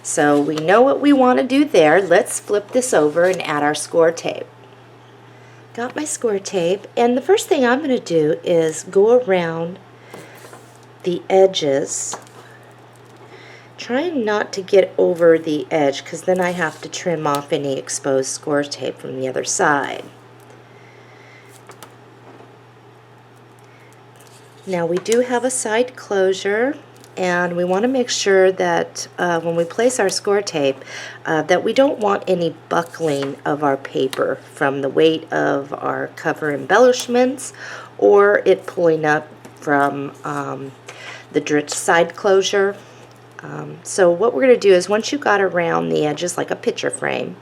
[SPEAKER 1] So we know what we want to do there. Let's flip this over and add our score tape. Got my score tape, and the first thing I'm going to do is go around the edges, trying not to get over the edge, because then I have to trim off any exposed score tape from the other side. Now we do have a side closure, and we want to make sure that when we place our score tape that we don't want any buckling of our paper from the weight of our cover embellishments, or it pulling up from the Dritch side closure. So what we're going to do is, once you got around the edges like a picture frame,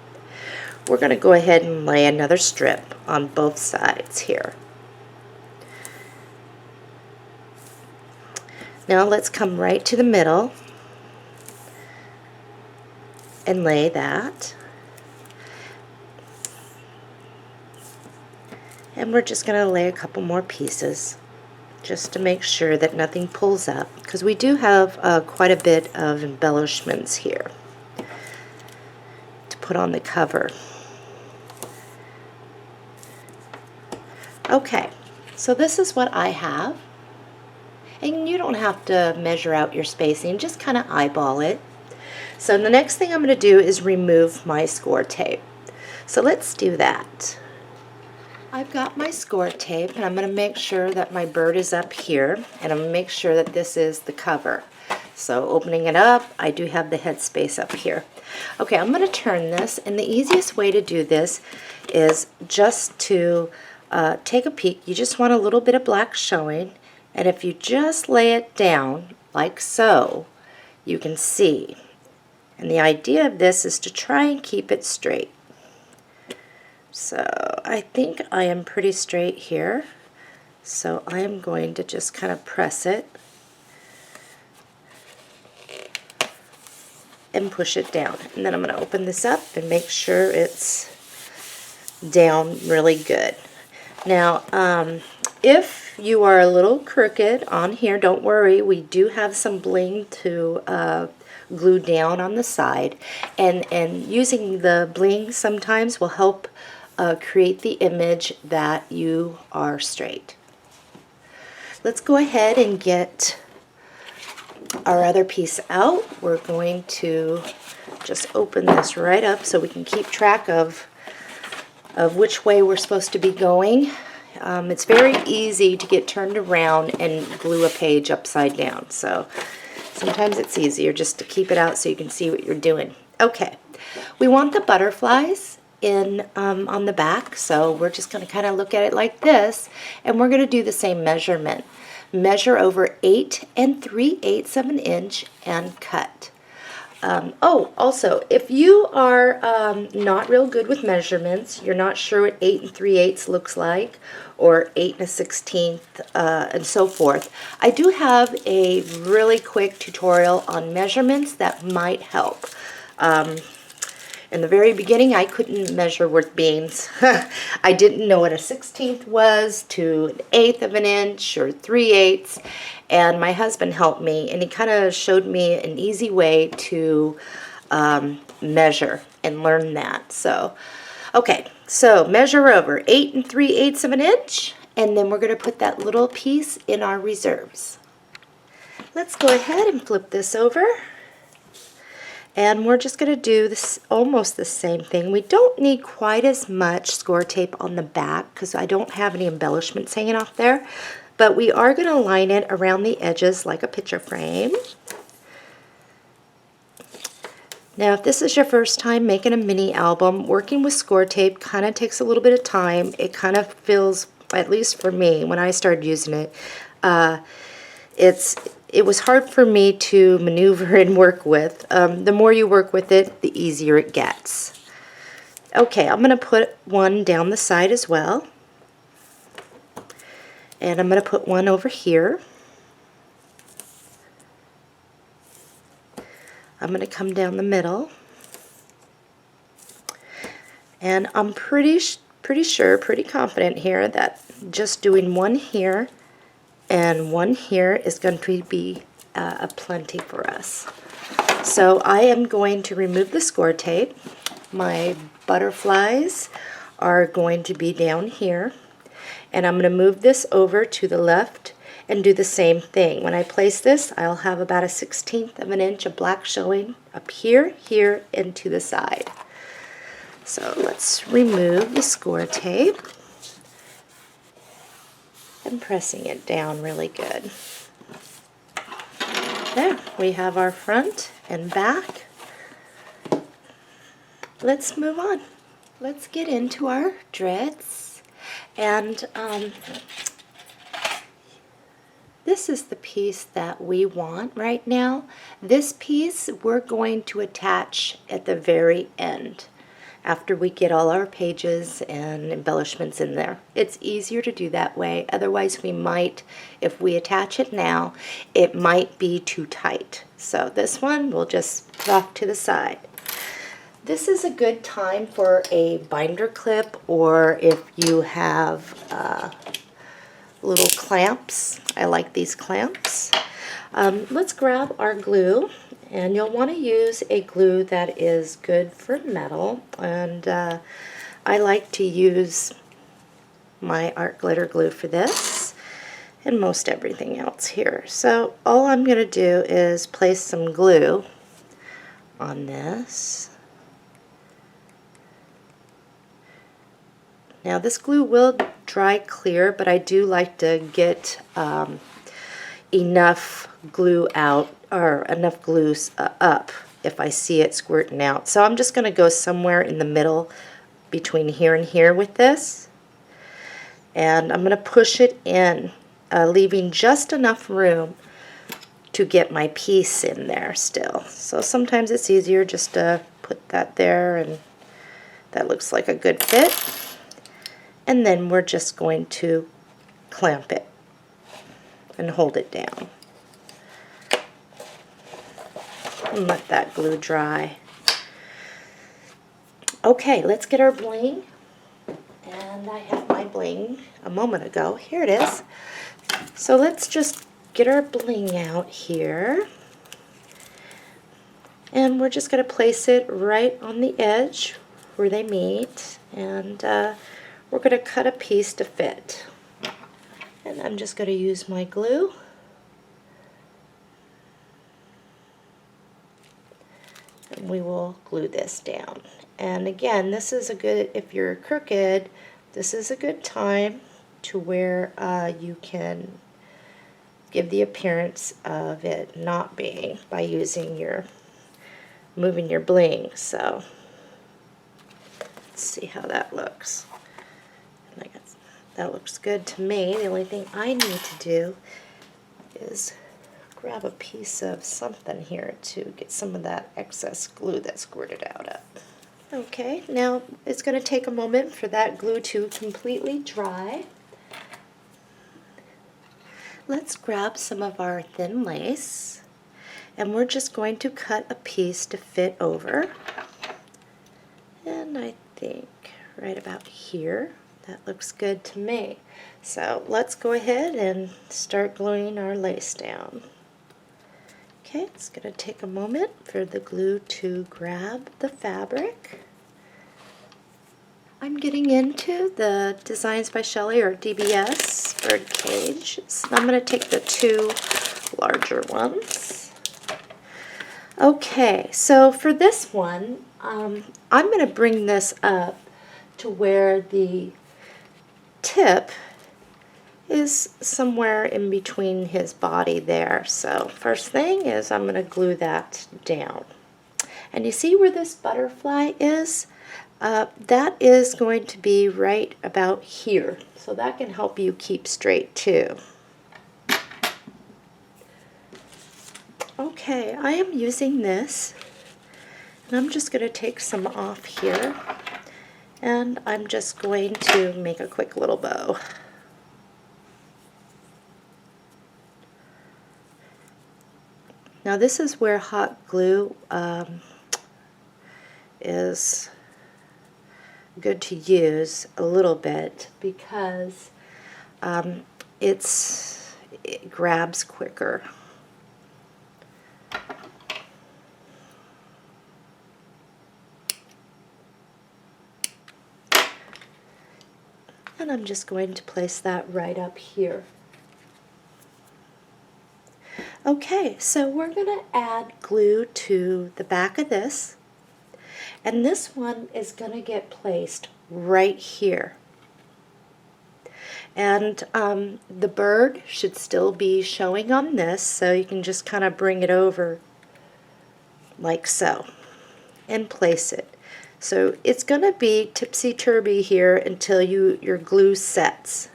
[SPEAKER 1] we're going to go ahead and lay another strip on both sides here. Now let's come right to the middle and lay that. And we're just going to lay a couple more pieces just to make sure that nothing pulls up, because we do have quite a bit of embellishments here to put on the cover. Okay, so this is what I have. And you don't have to measure out your spacing, just kind of eyeball it. So the next thing I'm going to do is remove my score tape. So let's do that. I've got my score tape, and I'm going to make sure that my bird is up here, and I'm going to make sure that this is the cover. So opening it up, I do have the headspace up here. Okay, I'm going to turn this, and the easiest way to do this is just to take a peek. You just want a little bit of black showing. And if you just lay it down like so, you can see. And the idea of this is to try and keep it straight. So I think I am pretty straight here. So I am going to just kind of press it and push it down. And then I'm going to open this up and make sure it's down really good. Now, if you are a little crooked on here, don't worry. We do have some bling to glue down on the side, and using the bling sometimes will help create the image that you are straight. Let's go ahead and get our other piece out. We're going to just open this right up so we can keep track of which way we're supposed to be going. It's very easy to get turned around and glue a page upside down, so sometimes it's easier just to keep it out so you can see what you're doing. Okay, we want the butterflies in on the back, so we're just going to kind of look at it like this, and we're going to do the same measurement. Measure over 8 3/8 of an inch and cut. Oh, also, if you are not real good with measurements, you're not sure what 8 3/8 looks like, or 8 1/16, and so forth, I do have a really quick tutorial on measurements that might help. In the very beginning, I couldn't measure with beans. I didn't know what a 1/16 was to an 1/8 of an inch or 3/8, and my husband helped me, and he kind of showed me an easy way to measure and learn that. So, okay, so measure over 8 3/8 of an inch, and then we're going to put that little piece in our reserves. Let's go ahead and flip this over. And we're just going to do this almost the same thing. We don't need quite as much score tape on the back because I don't have any embellishments hanging off there. But we are going to line it around the edges like a picture frame. Now, if this is your first time making a mini album, working with score tape kind of takes a little bit of time. It kind of feels, at least for me, when I started using it, it was hard for me to maneuver and work with. The more you work with it, the easier it gets. Okay, I'm going to put one down the side as well. And I'm going to put one over here. I'm going to come down the middle. And I'm pretty sure, pretty confident here that just doing one here and one here is going to be a plenty for us. So I am going to remove the score tape. My butterflies are going to be down here. And I'm going to move this over to the left and do the same thing. When I place this, I'll have about a 1/16 of an inch of black showing up here, here, and to the side. So let's remove the score tape. And pressing it down really good. There, we have our front and back. Let's move on. Let's get into our dreads. And this is the piece that we want right now. This piece we're going to attach at the very end, after we get all our pages and embellishments in there. It's easier to do that way. Otherwise we might, if we attach it now, it might be too tight. So this one we'll just put off to the side. This is a good time for a binder clip, or if you have little clamps. I like these clamps. Let's grab our glue. And you'll want to use a glue that is good for metal, and I like to use my art glitter glue for this and most everything else here. So all I'm going to do is place some glue on this. Now this glue will dry clear, but I do like to get enough glue out, or enough glue up if I see it squirting out. So I'm just going to go somewhere in the middle between here and here with this, and I'm going to push it in, leaving just enough room to get my piece in there still. So sometimes it's easier just to put that there, and that looks like a good fit. And then we're just going to clamp it and hold it down. And let that glue dry. Okay, let's get our bling. And I had my bling a moment ago. Here it is. So let's just get our bling out here. And we're just going to place it right on the edge where they meet. And we're going to cut a piece to fit. And I'm just going to use my glue. And we will glue this down. And again, this is a good, if you're crooked, this is a good time to where you can give the appearance of it not being by using your, moving your bling. So let's see how that looks. I guess that looks good to me. The only thing I need to do is grab a piece of something here to get some of that excess glue that squirted out of. Okay, now it's going to take a moment for that glue to completely dry. Let's grab some of our thin lace, and we're just going to cut a piece to fit over. And I think right about here, that looks good to me. So let's go ahead and start gluing our lace down. Okay, it's going to take a moment for the glue to grab the fabric. I'm getting into the Designs by Shellie, or DBS bird cage. So I'm going to take the two larger ones. Okay, so for this one, I'm going to bring this up to where the tip is somewhere in between his body there. So first thing is I'm going to glue that down. And you see where this butterfly is? That is going to be right about here. So that can help you keep straight too. Okay, I am using this, and I'm just going to take some off here, and I'm just going to make a quick little bow. Now this is where hot glue is good to use a little bit because it grabs quicker. And I'm just going to place that right up here. Okay, so we're going to add glue to the back of this, and this one is going to get placed right here. And the bird should still be showing on this, so you can just kind of bring it over like so and place it. So it's going to be tipsy-turvy here until your glue sets.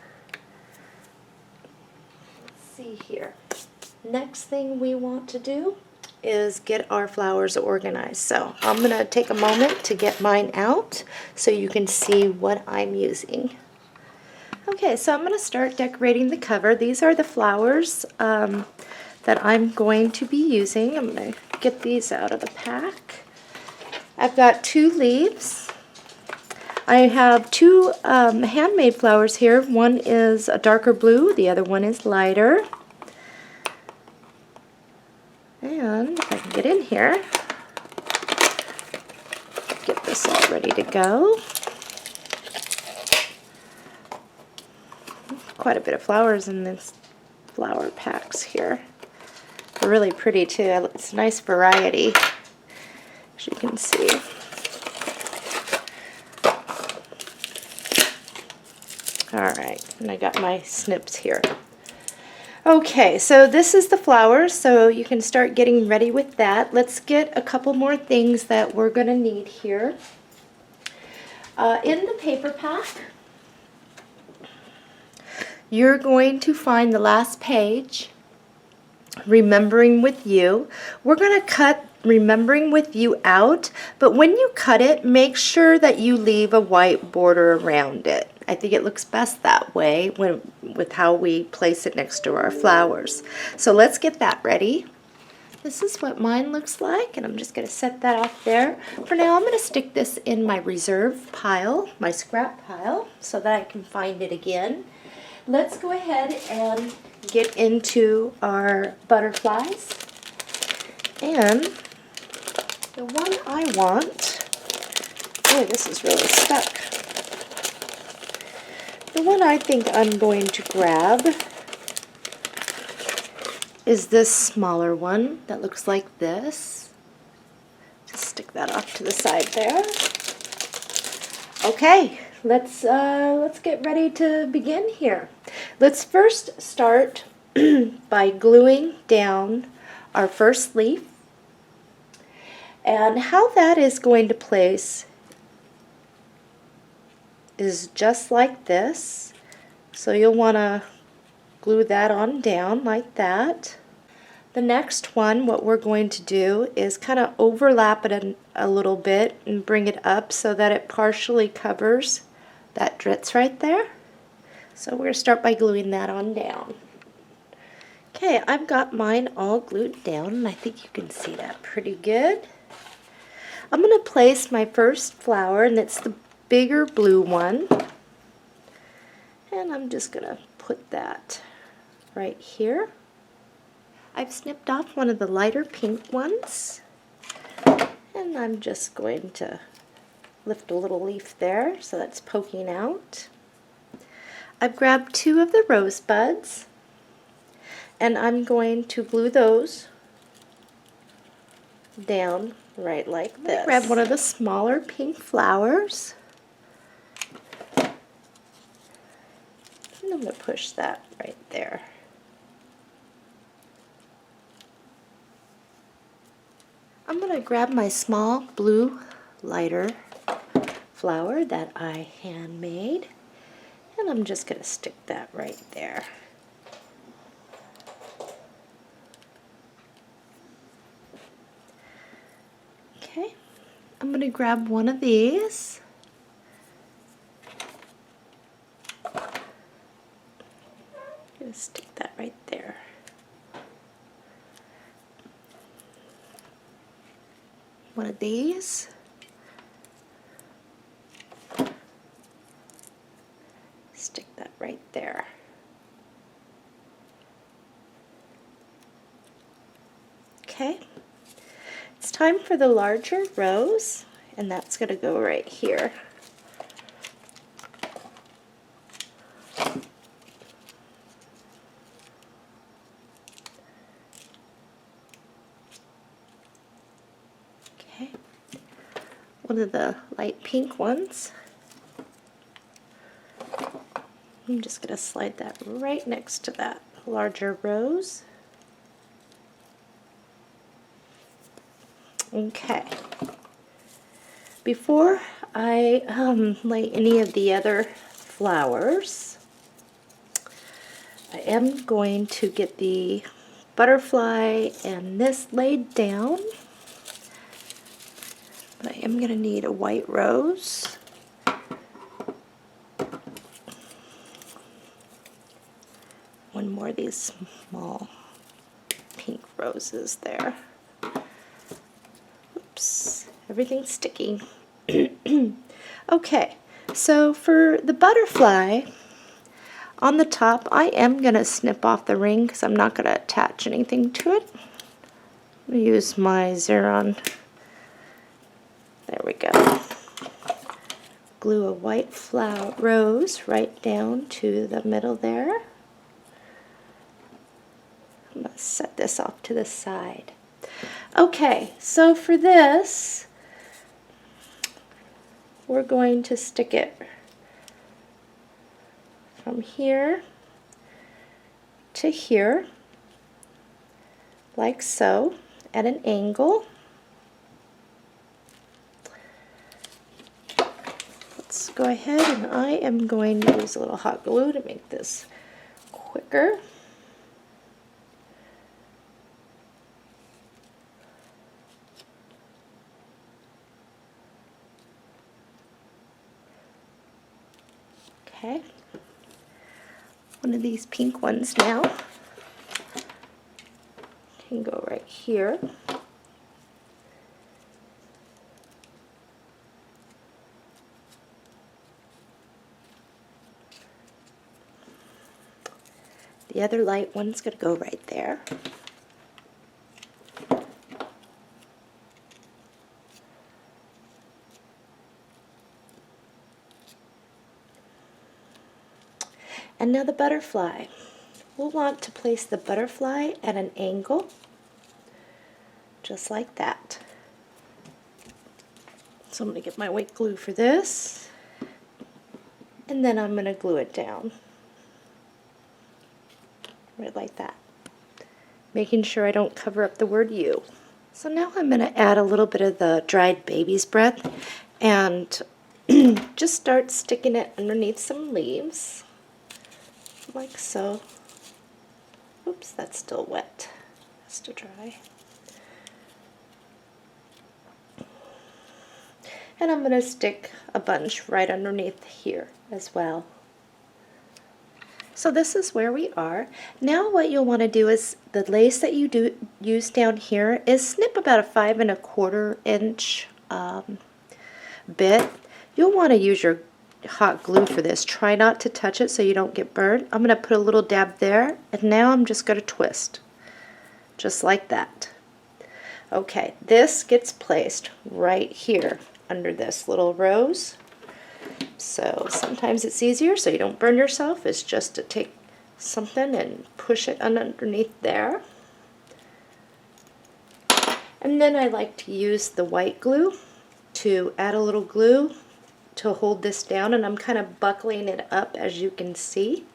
[SPEAKER 1] Let's see here. Next thing we want to do is get our flowers organized. So I'm going to take a moment to get mine out so you can see what I'm using. Okay, so I'm going to start decorating the cover. These are the flowers that I'm going to be using. I'm going to get these out of the pack. I've got 2 leaves. I have 2 handmade flowers here. One is a darker blue, the other one is lighter. And if I can get in here, get this all ready to go. Quite a bit of flowers in this flower packs here. They're really pretty too. It's a nice variety, as you can see. Alright, and I got my snips here. Okay, so this is the flowers, so you can start getting ready with that. Let's get a couple more things that we're going to need here. In the paper pack, you're going to find the last page, Remembering With You. We're going to cut Remembering With You out, but when you cut it, make sure that you leave a white border around it. I think it looks best that way with how we place it next to our flowers. So let's get that ready. This is what mine looks like, and I'm just going to set that off there. For now, I'm going to stick this in my reserve pile, my scrap pile, so that I can find it again. Let's go ahead and get into our butterflies. And the one I want, boy, this is really stuck. The one I think I'm going to grab is this smaller one that looks like this. Just stick that off to the side there. Okay, let's get ready to begin here. Let's first start by gluing down our first leaf. And how that is going to place is just like this. So you'll want to glue that on down like that. The next one, what we're going to do is kind of overlap it a little bit and bring it up so that it partially covers that dritz right there. So we're going to start by gluing that on down. Okay, I've got mine all glued down, and I think you can see that pretty good. I'm going to place my first flower, and it's the bigger blue one. And I'm just going to put that right here. I've snipped off one of the lighter pink ones, and I'm just going to lift a little leaf there so that's poking out. I've grabbed 2 of the rose buds, and I'm going to glue those down right like this. Grab one of the smaller pink flowers. And I'm going to push that right there. I'm going to grab my small blue lighter flower that I handmade, and I'm just going to stick that right there. Okay, I'm going to grab one of these. Going to stick that right there. One of these. Stick that right there. Okay. It's time for the larger rose, and that's going to go right here. Okay. One of the light pink ones. I'm just going to slide that right next to that larger rose. Okay. Before I lay any of the other flowers, I am going to get the butterfly and this laid down. But I am going to need a white rose. One more of these small pink roses there. Oops, everything's sticking. Okay, so for the butterfly, on the top, I am going to snip off the ring because I'm not going to attach anything to it. I'm going to use my Xeron. There we go. Glue a white flower rose right down to the middle there. I'm going to set this off to the side. Okay, so for this, we're going to stick it from here to here, like so, at an angle. Let's go ahead, and I am going to use a little hot glue to make this quicker. Okay, one of these pink ones now can go right here. The other light one's going to go right there. And now the butterfly. We'll want to place the butterfly at an angle, just like that. So I'm going to get my white glue for this, and then I'm going to glue it down. Right like that. Making sure I don't cover up the word you. So now I'm going to add a little bit of the dried baby's breath and just start sticking it underneath some leaves. Like so. Oops, that's still wet. Has to dry. And I'm going to stick a bunch right underneath here as well. So this is where we are. Now what you'll want to do is the lace that you use down here is snip about a 5 1/4 inch bit. You'll want to use your hot glue for this. Try not to touch it so you don't get burned. I'm going to put a little dab there, and now I'm just going to twist just like that. Okay, this gets placed right here under this little rose. So sometimes it's easier so you don't burn yourself is just to take something and push it underneath there. And then I like to use the white glue to add a little glue to hold this down, and I'm kind of buckling it up, as you can see.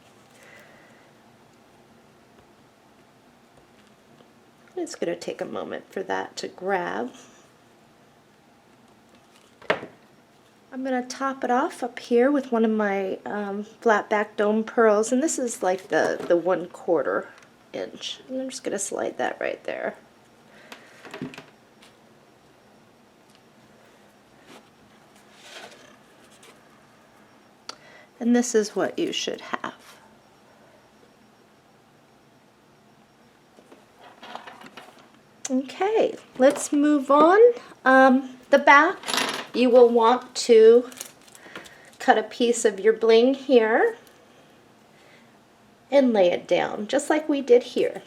[SPEAKER 1] It's going to take a moment for that to grab. I'm going to top it off up here with one of my flat back dome pearls, and this is like the 1/4 inch. And I'm just going to slide that right there. And this is what you should have. Okay, let's move on. The back, you will want to cut a piece of your bling here and lay it down, just like we did here.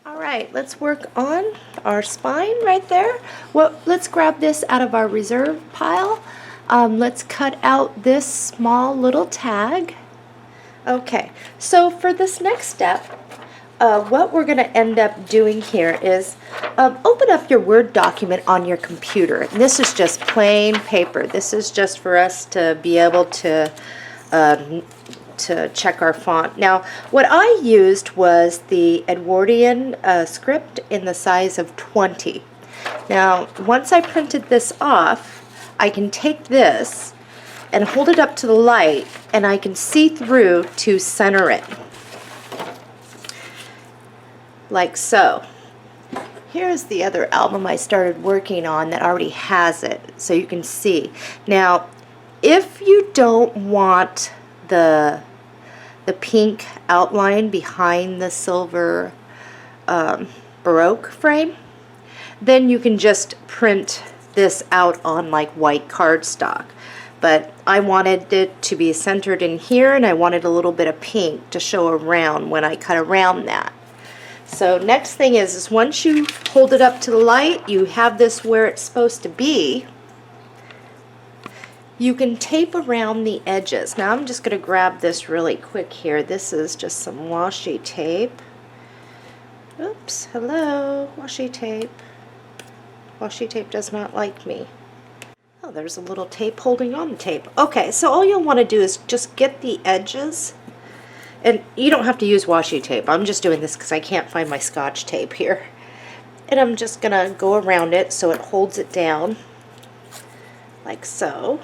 [SPEAKER 1] All right, let's work on our spine right there. Well, let's grab this out of our reserve pile. Let's cut out this small little tag. Okay, so for this next step, what we're going to end up doing here is open up your Word document on your computer. And this is just plain paper. This is just for us to be able to check our font. Now, what I used was the Edwardian script in the size of 20. Now, once I printed this off, I can take this and hold it up to the light, and I can see through to center it. Like so. Here's the other album I started working on that already has it, so you can see. Now, if you don't want the pink outline behind the silver Baroque frame, then you can just print this out on like white cardstock. But I wanted it to be centered in here, and I wanted a little bit of pink to show around when I cut around that. So next thing is once you hold it up to the light, you have this where it's supposed to be. You can tape around the edges. Now I'm just going to grab this really quick here. This is just some washi tape. Oops, hello, washi tape. Washi tape does not like me. Oh, there's a little tape holding on the tape. Okay, so all you'll want to do is just get the edges. And you don't have to use washi tape. I'm just doing this because I can't find my Scotch tape here. And I'm just going to go around it so it holds it down. Like so.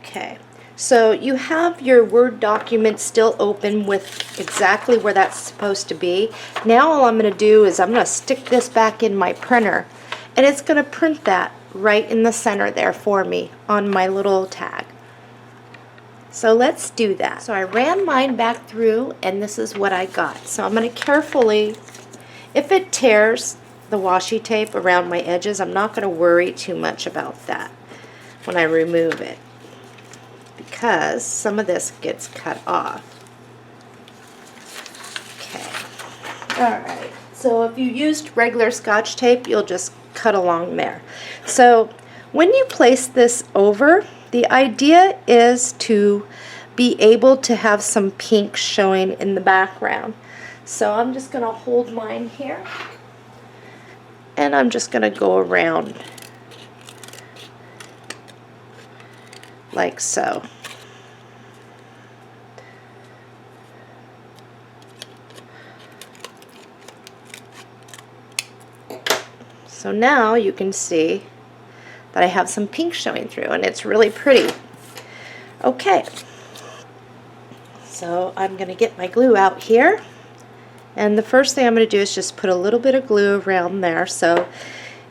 [SPEAKER 1] Okay. So you have your Word document still open with exactly where that's supposed to be. Now all I'm going to do is I'm going to stick this back in my printer, and it's going to print that right in the center there for me on my little tag. So let's do that. So I ran mine back through, and this is what I got. So I'm going to carefully, if it tears the washi tape around my edges, I'm not going to worry too much about that when I remove it, because some of this gets cut off. Okay. Alright, so if you used regular Scotch tape, you'll just cut along there. So when you place this over, the idea is to be able to have some pink showing in the background. So I'm just going to hold mine here, and I'm just going to go around like so. So now you can see that I have some pink showing through, and it's really pretty. Okay, so I'm going to get my glue out here, and the first thing I'm going to do is just put a little bit of glue around there so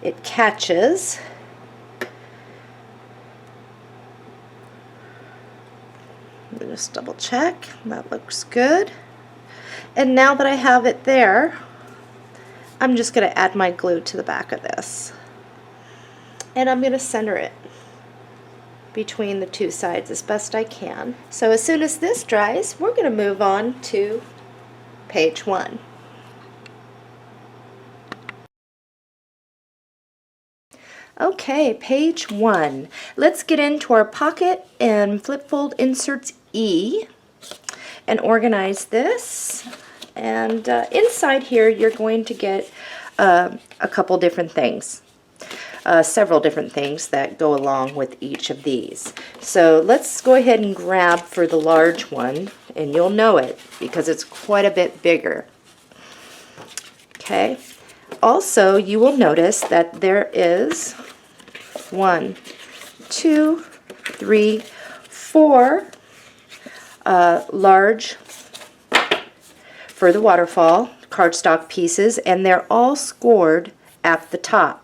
[SPEAKER 1] it catches. Just double check, that looks good. And now that I have it there, I'm just going to add my glue to the back of this, and I'm going to center it between the two sides as best I can. So as soon as this dries, we're going to move on to page 1. Okay, page 1. Let's get into our pocket and flip fold inserts E. and organize this. And inside here you're going to get a couple different things. Several different things that go along with each of these. So let's go ahead and grab for the large one, and you'll know it because it's quite a bit bigger. Okay. Also, you will notice that there is 1, 2, 3, 4 large for the waterfall cardstock pieces, and they're all scored at the top.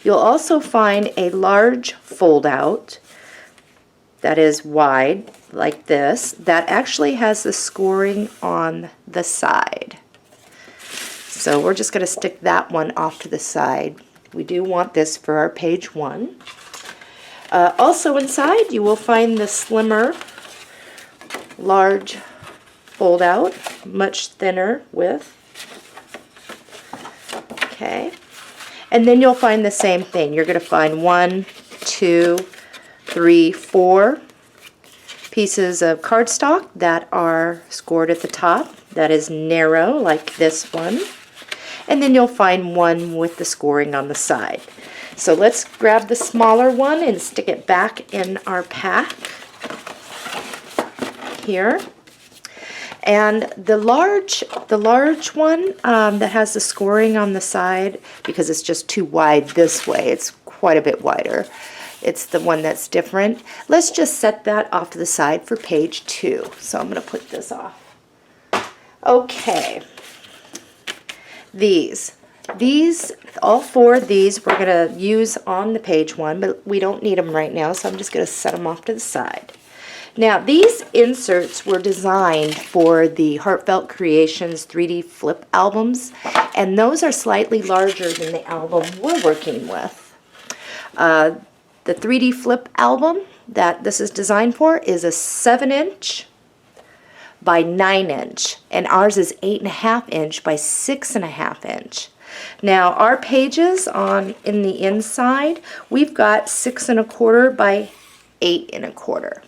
[SPEAKER 1] You'll also find a large fold out that is wide like this that actually has the scoring on the side. So we're just going to stick that one off to the side. We do want this for our page 1. Also inside you will find the slimmer large fold out, much thinner width. Okay. And then you'll find the same thing. You're going to find 1, 2, 3, 4 pieces of cardstock that are scored at the top. That is narrow, like this one. And then you'll find one with the scoring on the side. So let's grab the smaller one and stick it back in our pack here. And the large one that has the scoring on the side, because it's just too wide this way, it's quite a bit wider. It's the one that's different. Let's just set that off to the side for page 2. So I'm going to put this off. Okay. These, all 4 of these we're going to use on the page 1, but we don't need them right now, so I'm just going to set them off to the side. Now, these inserts were designed for the Heartfelt Creations 3D flip albums, and those are slightly larger than the album we're working with. The 3D flip album that this is designed for is a 7-inch by 9-inch, and ours is 8.5-inch by 6.5-inch. Now, our pages in the inside, we've got 6 1/4 by 8 1/4.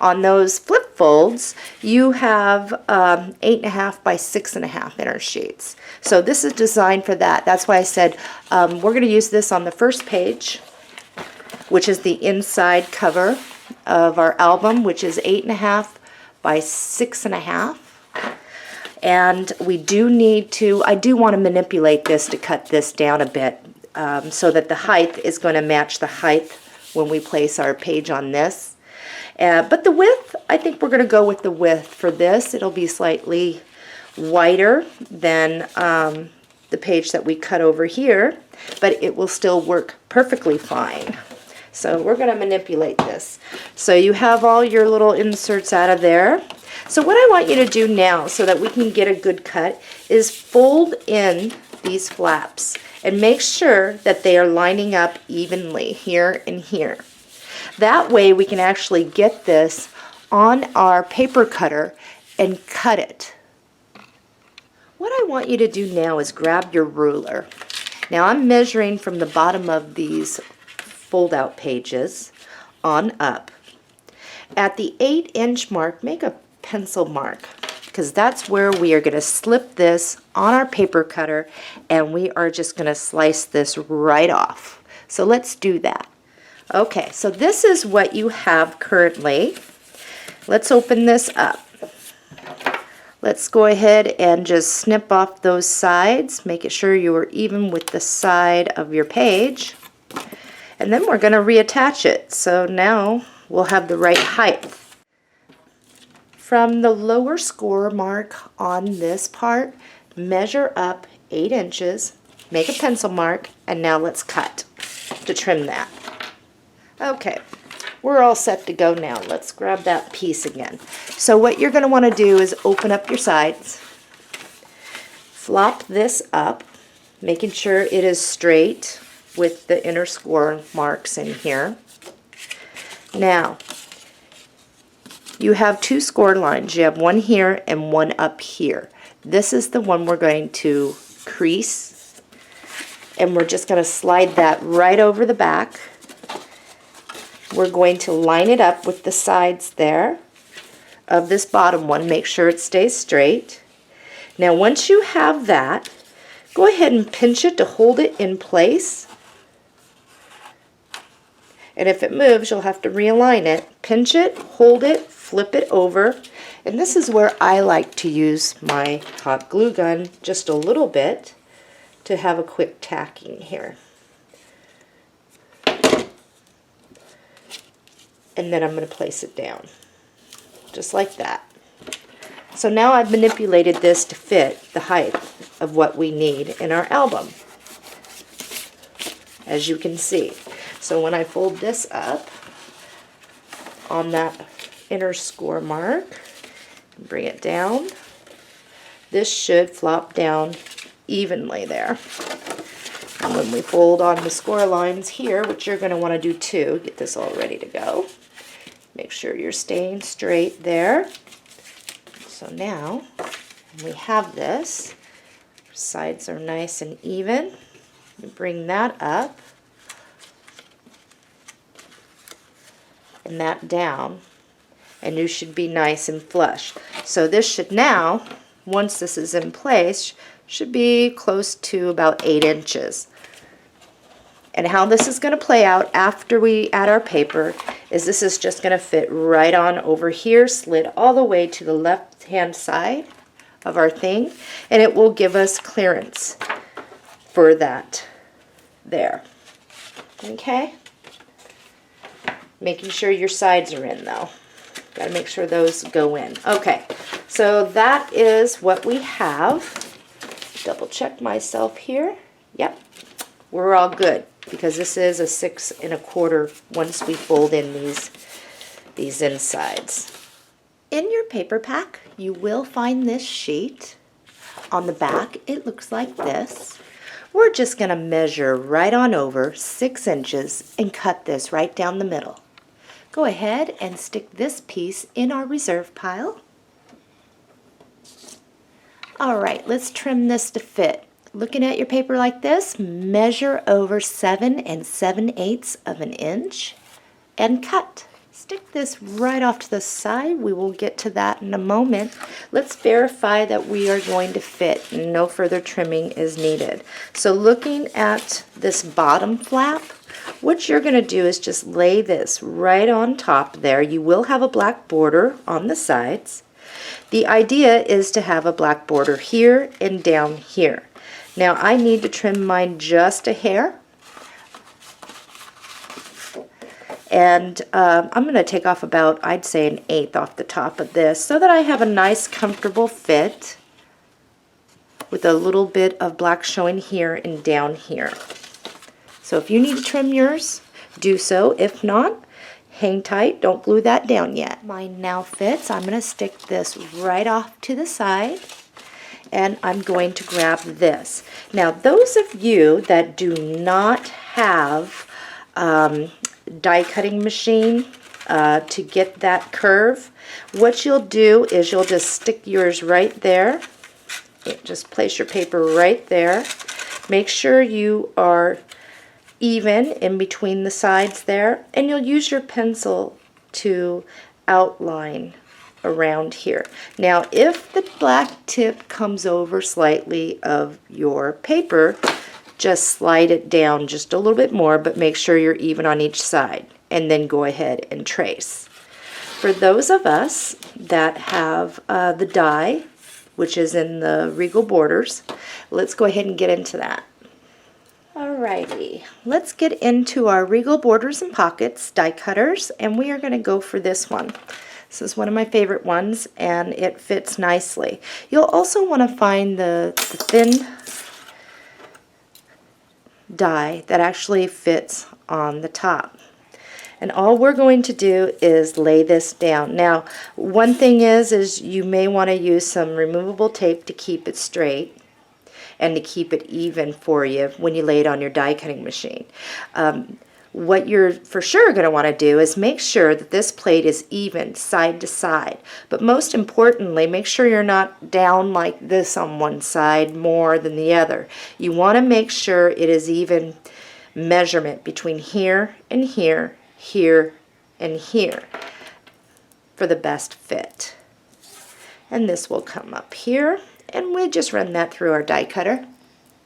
[SPEAKER 1] On those flip folds, you have 8.5 by 6.5 inner sheets. So this is designed for that. That's why I said we're going to use this on the first page, which is the inside cover of our album, which is 8.5 by 6.5. And we do need to, I do want to manipulate this to cut this down a bit so that the height is going to match the height when we place our page on this. But the width, I think we're going to go with the width for this. It'll be slightly wider than the page that we cut over here, but it will still work perfectly fine. So we're going to manipulate this. So you have all your little inserts out of there. So what I want you to do now so that we can get a good cut is fold in these flaps and make sure that they are lining up evenly here and here. That way we can actually get this on our paper cutter and cut it. What I want you to do now is grab your ruler. Now I'm measuring from the bottom of these fold-out pages on up. At the 8-inch mark, make a pencil mark, because that's where we are going to slip this on our paper cutter, and we are just going to slice this right off. So let's do that. Okay, so this is what you have currently. Let's open this up. Let's go ahead and just snip off those sides, making sure you are even with the side of your page. And then we're going to reattach it. So now we'll have the right height. From the lower score mark on this part, measure up 8 inches, make a pencil mark, and now let's cut to trim that. Okay, we're all set to go now. Let's grab that piece again. So what you're going to want to do is open up your sides, flop this up, making sure it is straight with the inner score marks in here. Now, you have 2 score lines. You have one here and one up here. This is the one we're going to crease, and we're just going to slide that right over the back. We're going to line it up with the sides there of this bottom one. Make sure it stays straight. Now once you have that, go ahead and pinch it to hold it in place. And if it moves, you'll have to realign it. Pinch it, hold it, flip it over. And this is where I like to use my hot glue gun just a little bit to have a quick tacking here. And then I'm going to place it down, just like that. So now I've manipulated this to fit the height of what we need in our album, as you can see. So when I fold this up on that inner score mark, bring it down, this should flop down evenly there. And when we fold on the score lines here, which you're going to want to do too, get this all ready to go. Make sure you're staying straight there. So now we have this. Sides are nice and even. Bring that up and that down, and you should be nice and flush. So this should now, once this is in place, should be close to about 8 inches. And how this is going to play out after we add our paper is this is just going to fit right on over here, slid all the way to the left hand side of our thing, and it will give us clearance for that there. Okay? Making sure your sides are in though. Got to make sure those go in. Okay, so that is what we have. Double check myself here. Yep, we're all good because this is a 6 1/4 once we fold in these insides. In your paper pack, you will find this sheet. On the back, it looks like this. We're just going to measure right on over 6 inches and cut this right down the middle. Go ahead and stick this piece in our reserve pile. Alright, let's trim this to fit. Looking at your paper like this, measure over 7 7/8 of an inch and cut. Stick this right off to the side. We will get to that in a moment. Let's verify that we are going to fit and no further trimming is needed. So looking at this bottom flap, what you're going to do is just lay this right on top there. You will have a black border on the sides. The idea is to have a black border here and down here. Now I need to trim mine just a hair. And I'm going to take off about, I'd say, 1/8 off the top of this so that I have a nice comfortable fit with a little bit of black showing here and down here. So if you need to trim yours, do so. If not, hang tight. Don't glue that down yet. Mine now fits. I'm going to stick this right off to the side. And I'm going to grab this. Now those of you that do not have die cutting machine to get that curve, what you'll do is you'll just stick yours right there. Just place your paper right there. Make sure you are even in between the sides there, and you'll use your pencil to outline around here. Now if the black tip comes over slightly of your paper, just slide it down just a little bit more, but make sure you're even on each side, and then go ahead and trace. For those of us that have the die, which is in the Regal borders, let's go ahead and get into that. Alrighty, let's get into our Regal borders and pockets die cutters, and we are going to go for this one. This is one of my favorite ones, and it fits nicely. You'll also want to find the thin die that actually fits on the top. And all we're going to do is lay this down. Now, one thing is you may want to use some removable tape to keep it straight and to keep it even for you when you lay it on your die cutting machine. What you're for sure going to want to do is make sure that this plate is even side to side. But most importantly, make sure you're not down like this on one side more than the other. You want to make sure it is even measurement between here and here, here and here for the best fit. and this will come up here, and we just run that through our die cutter.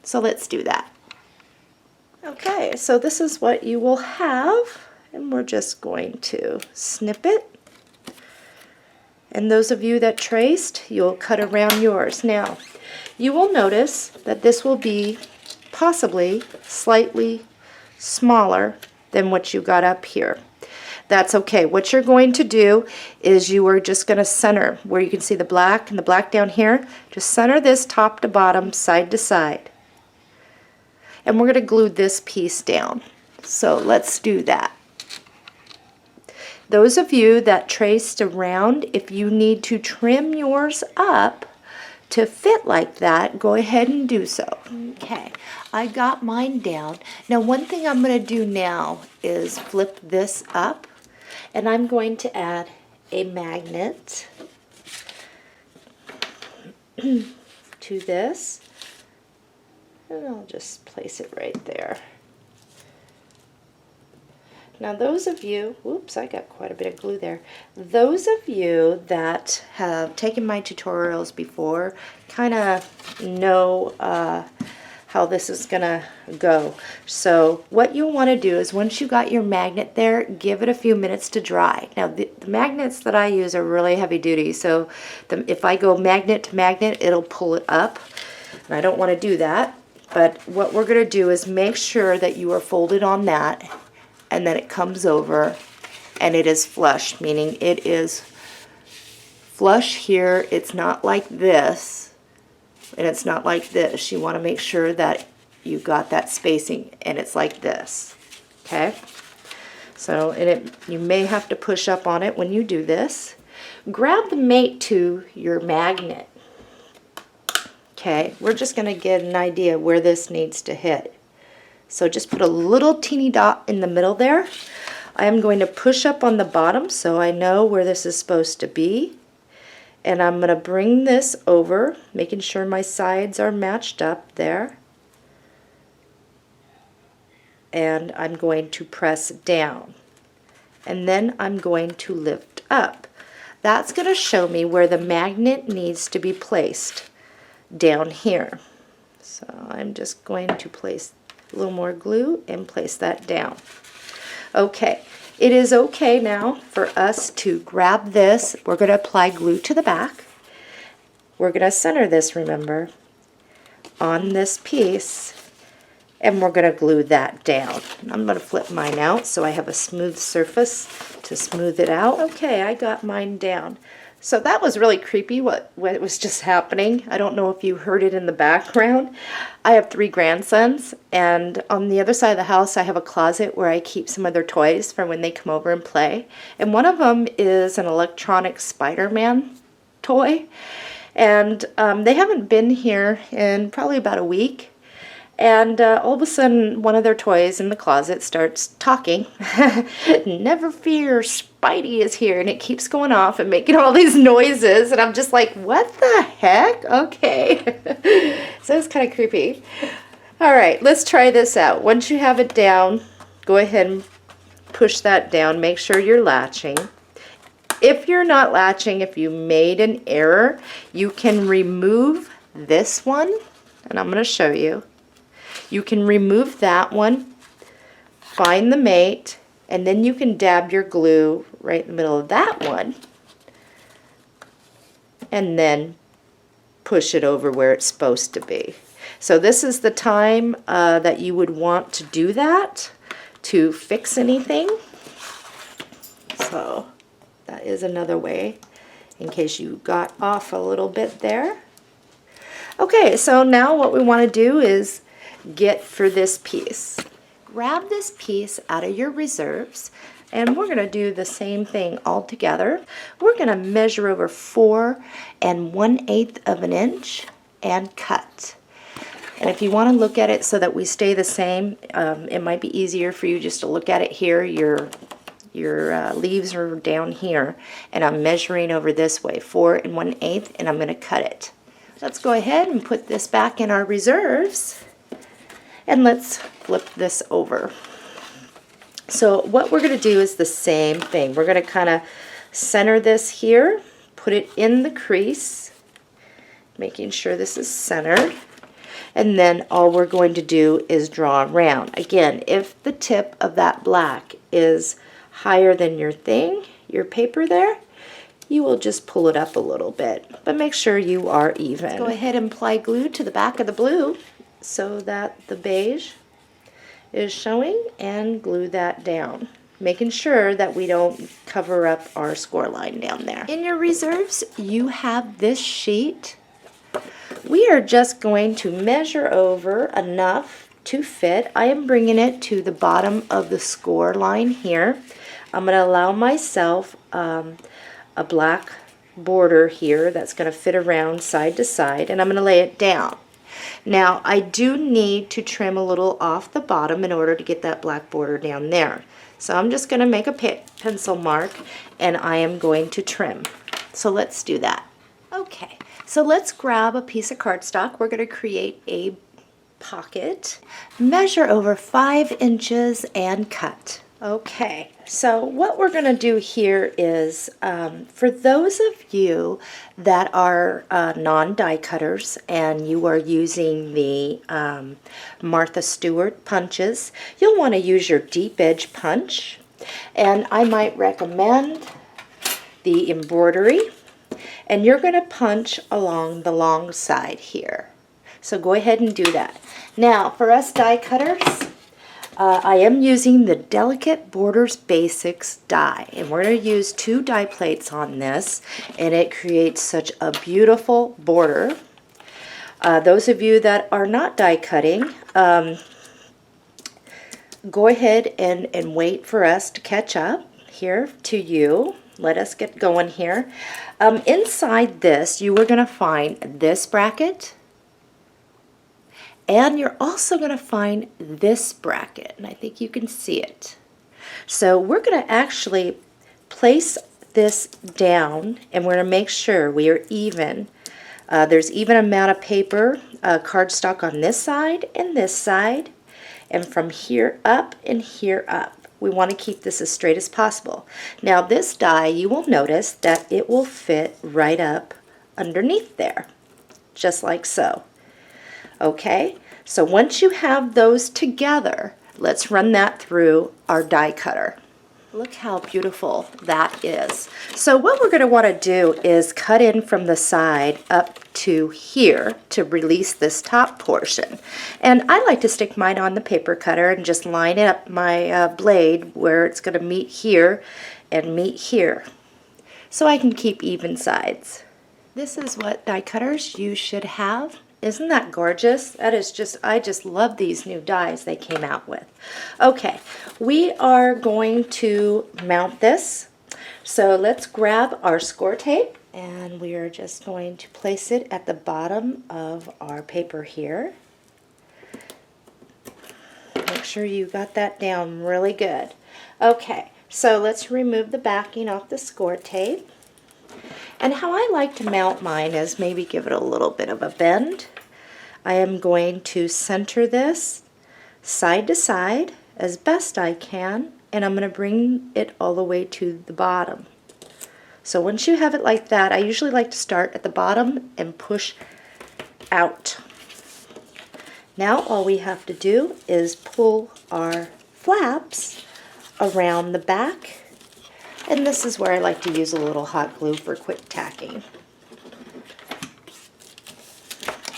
[SPEAKER 1] So let's do that. Okay, so this is what you will have, and we're just going to snip it. And those of you that traced, you'll cut around yours. Now, you will notice that this will be possibly slightly smaller than what you got up here. That's okay. What you're going to do is you are just going to center where you can see the black and the black down here. Just center this top to bottom, side to side. And we're going to glue this piece down. So let's do that. Those of you that traced around, if you need to trim yours up to fit like that, go ahead and do so. Okay, I got mine down. Now one thing I'm going to do now is flip this up, and I'm going to add a magnet to this, and I'll just place it right there. Now those of you, oops, I got quite a bit of glue there. Those of you that have taken my tutorials before kind of know how this is gonna go. So what you'll want to do is once you got your magnet there, give it a few minutes to dry. Now the magnets that I use are really heavy duty, so if I go magnet to magnet, it'll pull it up, and I don't want to do that. But what we're going to do is make sure that you are folded on that, and then it comes over and it is flush, meaning it is flush here. It's not like this, and it's not like this. You want to make sure that you got that spacing, and it's like this. Okay? So, you may have to push up on it when you do this. Grab the mate to your magnet. Okay, we're just going to get an idea where this needs to hit. So just put a little teeny dot in the middle there. I am going to push up on the bottom so I know where this is supposed to be. And I'm going to bring this over, making sure my sides are matched up there. And I'm going to press down. And then I'm going to lift up. That's going to show me where the magnet needs to be placed down here. So I'm just going to place a little more glue and place that down. Okay, it is okay now for us to grab this. We're going to apply glue to the back. We're going to center this, remember, on this piece, and we're going to glue that down. I'm going to flip mine out so I have a smooth surface to smooth it out. Okay, I got mine down. So that was really creepy what was just happening. I don't know if you heard it in the background. I have 3 grandsons, and on the other side of the house I have a closet where I keep some of their toys for when they come over and play. And one of them is an electronic Spider-Man toy. And they haven't been here in probably about a week. And all of a sudden, one of their toys in the closet starts talking. Never fear, Spidey is here. And it keeps going off and making all these noises. And I'm just like, what the heck? Okay. So it's kind of creepy. All right, let's try this out. Once you have it down, go ahead and push that down. Make sure you're latching. If you're not latching, if you made an error, you can remove this one. And I'm going to show you. You can remove that one, find the mate, and then you can dab your glue right in the middle of that one, and then push it over where it's supposed to be. So this is the time that you would want to do that to fix anything. So that is another way in case you got off a little bit there. Okay, so now what we want to do is get for this piece. Grab this piece out of your reserves, and we're going to do the same thing all together. We're going to measure over 4 1/8 of an inch and cut. And if you want to look at it so that we stay the same, it might be easier for you just to look at it here. Your leaves are down here, and I'm measuring over this way, 4 1/8, and I'm going to cut it. Let's go ahead and put this back in our reserves. And let's flip this over. So what we're going to do is the same thing. We're going to kind of center this here, put it in the crease, making sure this is centered. And then all we're going to do is draw around. Again, if the tip of that black is higher than your paper there, you will just pull it up a little bit, but make sure you are even. Let's go ahead and apply glue to the back of the blue so that the beige is showing, and glue that down, making sure that we don't cover up our score line down there. In your reserves, you have this sheet. We are just going to measure over enough to fit. I am bringing it to the bottom of the score line here. I'm going to allow myself a black border here that's going to fit around side to side, and I'm going to lay it down. Now I do need to trim a little off the bottom in order to get that black border down there. So I'm just going to make a pencil mark, and I am going to trim. So let's do that. Okay, so let's grab a piece of cardstock. We're going to create a pocket. Measure over 5 inches and cut. Okay, so what we're going to do here is, for those of you that are non-die cutters and you are using the Martha Stewart punches, you'll want to use your deep edge punch. And I might recommend the embroidery. And you're going to punch along the long side here. So go ahead and do that. Now, for us die cutters, I am using the Delicate Borders Basics die, and we're going to use 2 die plates on this, and it creates such a beautiful border. Those of you that are not die cutting, go ahead and wait for us to catch up here to you. Let us get going here. Inside this, you are going to find this bracket, and you're also going to find this bracket, and I think you can see it. So we're going to actually place this down, and we're going to make sure we are even. There's even amount of paper, cardstock on this side, and from here up and here up. We want to keep this as straight as possible. Now this die, you will notice that it will fit right up underneath there, just like so. Okay, so once you have those together, let's run that through our die cutter. Look how beautiful that is. So what we're going to want to do is cut in from the side up to here to release this top portion. And I like to stick mine on the paper cutter and just line up my blade where it's going to meet here and meet here, so I can keep even sides. This is what die cutters you should have. Isn't that gorgeous? That is just, I just love these new dies they came out with. Okay, we are going to mount this. So let's grab our score tape, and we are just going to place it at the bottom of our paper here. Make sure you got that down really good. Okay, so let's remove the backing off the score tape. And how I like to mount mine is maybe give it a little bit of a bend. I am going to center this side to side as best I can, and I'm going to bring it all the way to the bottom. So once you have it like that, I usually like to start at the bottom and push out. Now all we have to do is pull our flaps around the back. And this is where I like to use a little hot glue for quick tacking.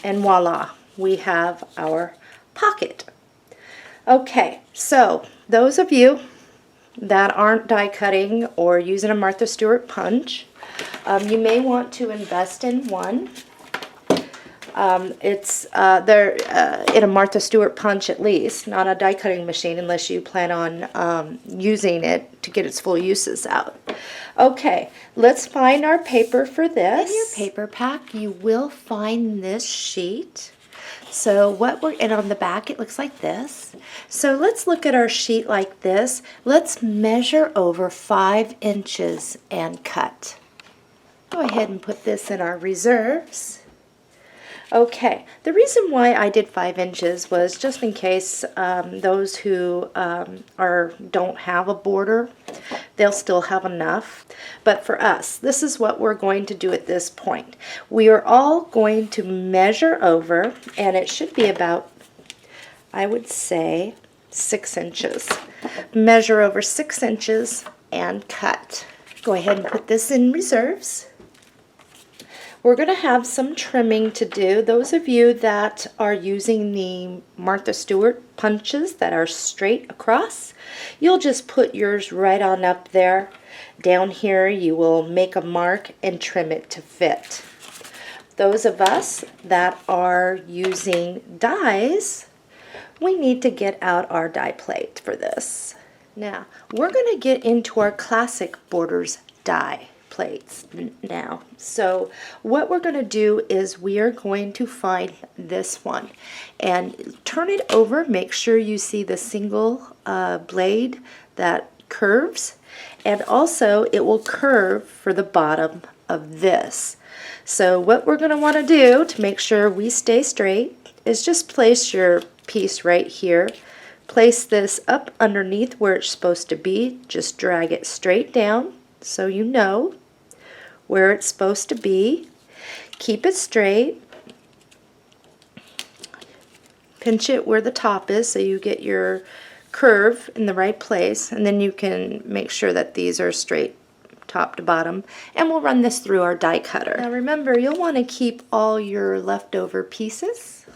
[SPEAKER 1] And voila, we have our pocket. Okay, so those of you that aren't die cutting or using a Martha Stewart punch, you may want to invest in one. They're in a Martha Stewart punch at least, not a die cutting machine unless you plan on using it to get its full uses out. Okay, let's find our paper for this. In your paper pack you will find this sheet. So and on the back it looks like this. So let's look at our sheet like this. Let's measure over 5 inches and cut. Go ahead and put this in our reserves. Okay, the reason why I did 5 inches was just in case those who don't have a border, they'll still have enough. But for us, this is what we're going to do at this point. We are all going to measure over, and it should be about, I would say, 6 inches. Measure over 6 inches and cut. Go ahead and put this in reserves. We're going to have some trimming to do. Those of you that are using the Martha Stewart punches that are straight across, you'll just put yours right on up there. Down here you will make a mark and trim it to fit. Those of us that are using dies, we need to get out our die plate for this. Now, we're going to get into our classic borders die plates now. So what we're going to do is we are going to find this one and turn it over. Make sure you see the single blade that curves, and also it will curve for the bottom of this. So what we're going to want to do to make sure we stay straight is just place your piece right here. Place this up underneath where it's supposed to be. Just drag it straight down so you know where it's supposed to be. Keep it straight. Pinch it where the top is so you get your curve in the right place, and then you can make sure that these are straight top to bottom, and we'll run this through our die cutter. Now remember, you'll want to keep all your leftover pieces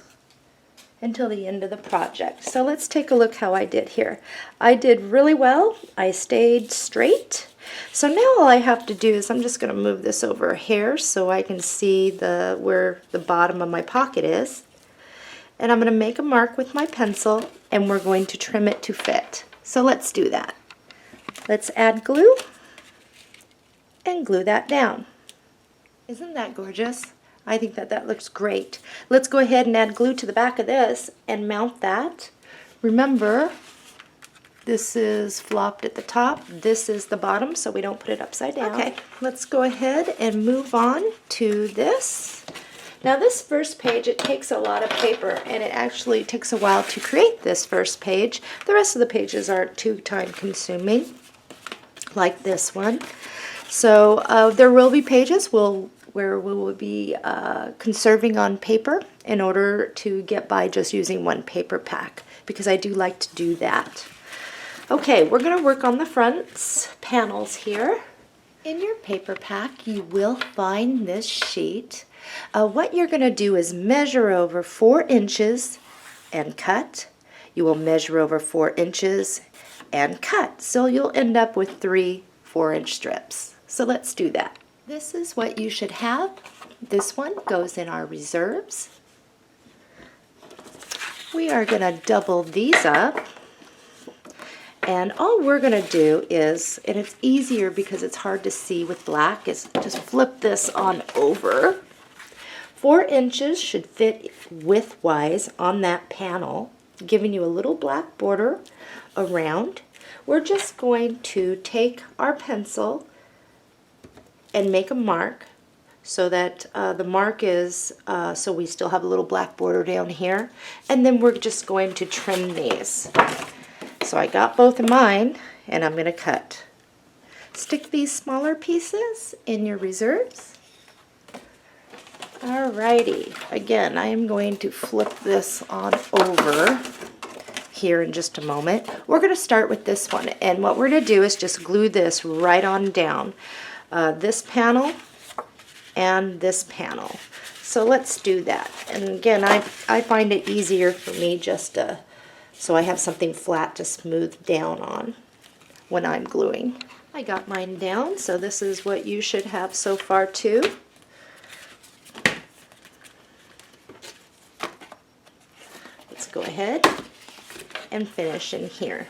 [SPEAKER 1] until the end of the project. So let's take a look how I did here. I did really well. I stayed straight. So now all I have to do is I'm just going to move this over here so I can see where the bottom of my pocket is. And I'm going to make a mark with my pencil, and we're going to trim it to fit. So let's do that. Let's add glue and glue that down. Isn't that gorgeous? I think that looks great. Let's go ahead and add glue to the back of this and mount that. Remember, this is flopped at the top. This is the bottom, so we don't put it upside down. Okay, let's go ahead and move on to this. Now this first page, it takes a lot of paper, and it actually takes a while to create this first page. The rest of the pages aren't too time consuming, like this one. So there will be pages where we will be conserving on paper in order to get by just using one paper pack, because I do like to do that. Okay, we're going to work on the front panels here. In your paper pack, you will find this sheet. What you're going to do is measure over 4 inches and cut. You will measure over 4 inches and cut. So you'll end up with 3 4-inch strips. So let's do that. This is what you should have. This one goes in our reserves. We are going to double these up. And all we're going to do is, and it's easier because it's hard to see with black, is just flip this on over. 4 inches should fit widthwise on that panel, giving you a little black border around. We're just going to take our pencil and make a mark so that the mark is, so we still have a little black border down here. And then we're just going to trim these. So I got both of mine, and I'm going to cut. Stick these smaller pieces in your reserves. Alrighty, again, I am going to flip this on over here in just a moment. We're going to start with this one, and what we're going to do is just glue this right on down. This panel and this panel. So let's do that. And again, I find it easier for me just to, so I have something flat to smooth down on when I'm gluing. I got mine down, so this is what you should have so far too. Let's go ahead and finish in here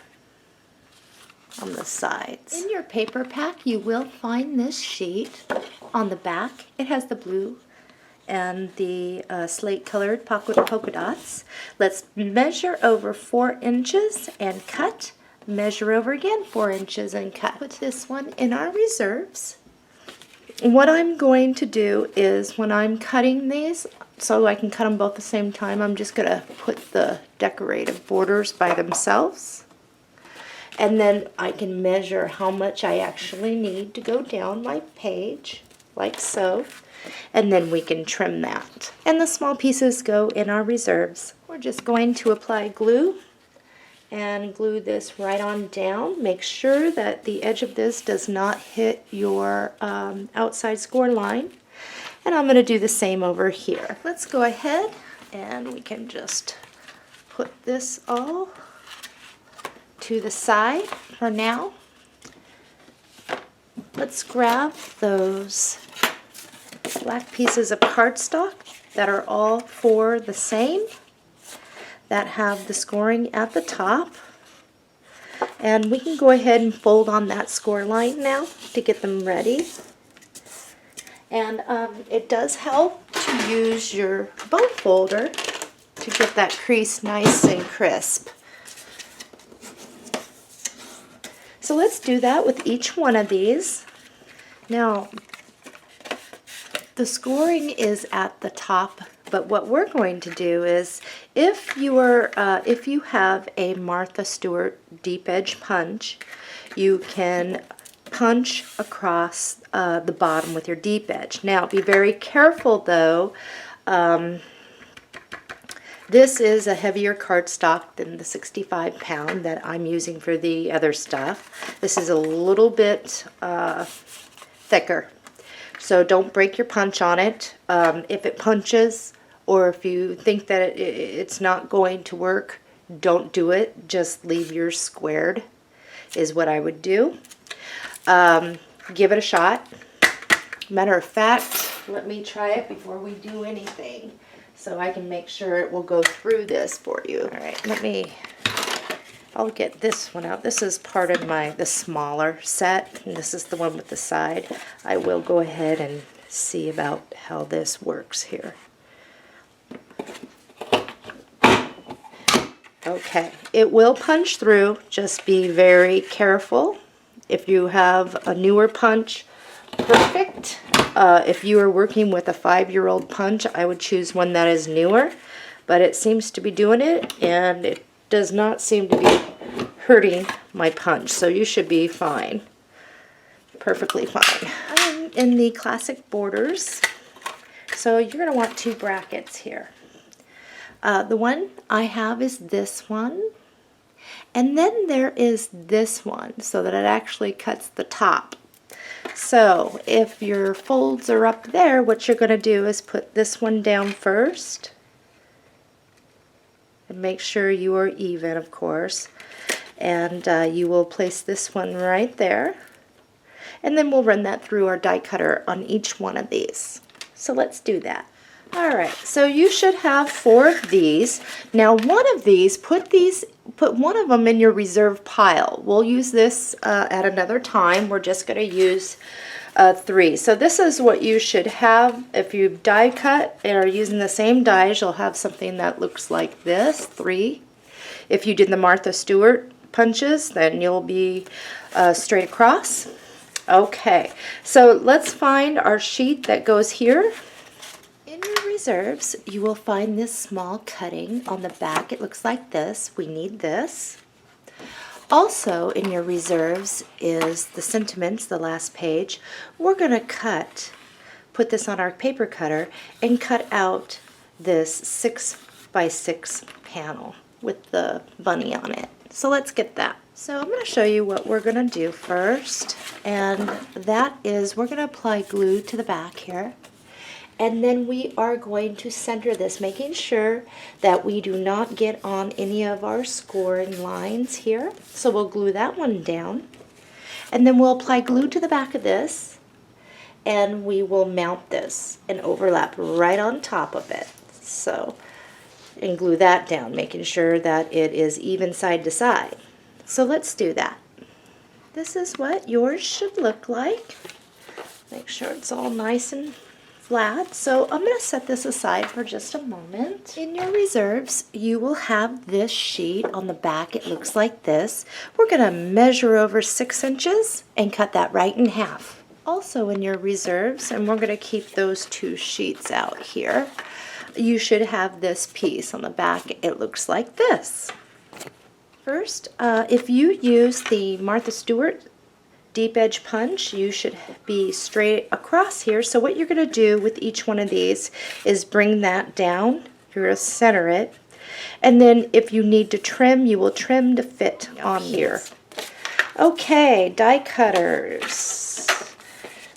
[SPEAKER 1] on the sides. In your paper pack, you will find this sheet. On the back, it has the blue and the slate colored polka dots. Let's measure over 4 inches and cut. Measure over again 4 inches and cut. Put this one in our reserves. What I'm going to do is when I'm cutting these, so I can cut them both at the same time, I'm just going to put the decorative borders by themselves. And then I can measure how much I actually need to go down my page, like so. And then we can trim that. And the small pieces go in our reserves. We're just going to apply glue and glue this right on down. Make sure that the edge of this does not hit your outside score line. And I'm going to do the same over here. Let's go ahead and we can just put this all to the side for now. Let's grab those black pieces of cardstock that are all four the same, that have the scoring at the top. And we can go ahead and fold on that score line now to get them ready. And it does help to use your bone folder to get that crease nice and crisp. So let's do that with each one of these. Now, the scoring is at the top, but what we're going to do is, if you have a Martha Stewart deep edge punch, you can punch across the bottom with your deep edge. Now, be very careful though. This is a heavier cardstock than the 65-pound that I'm using for the other stuff. This is a little bit thicker, so don't break your punch on it. If it punches, or if you think that it's not going to work, don't do it. Just leave yours squared is what I would do. Give it a shot. Matter of fact, let me try it before we do anything, so I can make sure it will go through this for you. All right, I'll get this one out. This is part of the smaller set, and this is the one with the side. I will go ahead and see about how this works here. Okay, it will punch through. Just be very careful. If you have a newer punch, perfect. If you are working with a 5-year-old punch, I would choose one that is newer, but it seems to be doing it, and it does not seem to be hurting my punch, so you should be fine. Perfectly fine. I'm in the classic borders, so you're going to want 2 brackets here. The one I have is this one, and then there is this one, so that it actually cuts the top. So if your folds are up there, what you're going to do is put this one down first, and make sure you are even, of course, and you will place this one right there, and then we'll run that through our die cutter on each one of these. So let's do that. Alright, so you should have 4 of these. Now one of these, put one of them in your reserve pile. We'll use this at another time. We're just going to use 3. So this is what you should have. If you die cut and are using the same dies, you'll have something that looks like this, 3. If you did the Martha Stewart punches, then you'll be straight across. Okay, so let's find our sheet that goes here. In your reserves, you will find this small cutting on the back. It looks like this. We need this. Also in your reserves is the sentiments, the last page. We're going to put this on our paper cutter and cut out this 6x6 panel with the bunny on it. So let's get that. So I'm going to show you what we're going to do first, and that is we're going to apply glue to the back here. And then we are going to center this, making sure that we do not get on any of our scoring lines here. So we'll glue that one down. And then we'll apply glue to the back of this, and we will mount this and overlap right on top of it. So, and glue that down, making sure that it is even side to side. So let's do that. This is what yours should look like. Make sure it's all nice and flat. So I'm going to set this aside for just a moment. In your reserves, you will have this sheet on the back. It looks like this. We're going to measure over 6 inches and cut that right in half. Also in your reserves, and we're going to keep those 2 sheets out here, you should have this piece on the back. It looks like this. First, if you use the Martha Stewart deep edge punch, you should be straight across here. So what you're going to do with each one of these is bring that down. You're going to center it. And then if you need to trim, you will trim to fit on here. Okay, die cutters.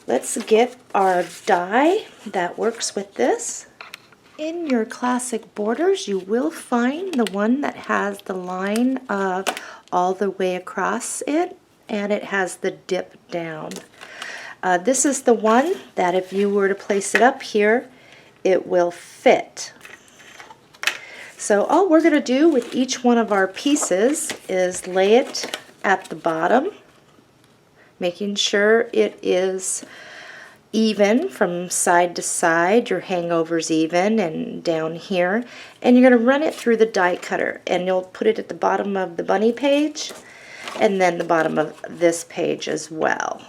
[SPEAKER 1] Let's get our die that works with this. In your classic borders, you will find the one that has the line all the way across it, and it has the dip down. This is the one that if you were to place it up here, it will fit. So all we're going to do with each one of our pieces is lay it at the bottom, making sure it is even from side to side, your hangover's even, and down here. And you're going to run it through the die cutter, and you'll put it at the bottom of the bunny page, and then the bottom of this page as well.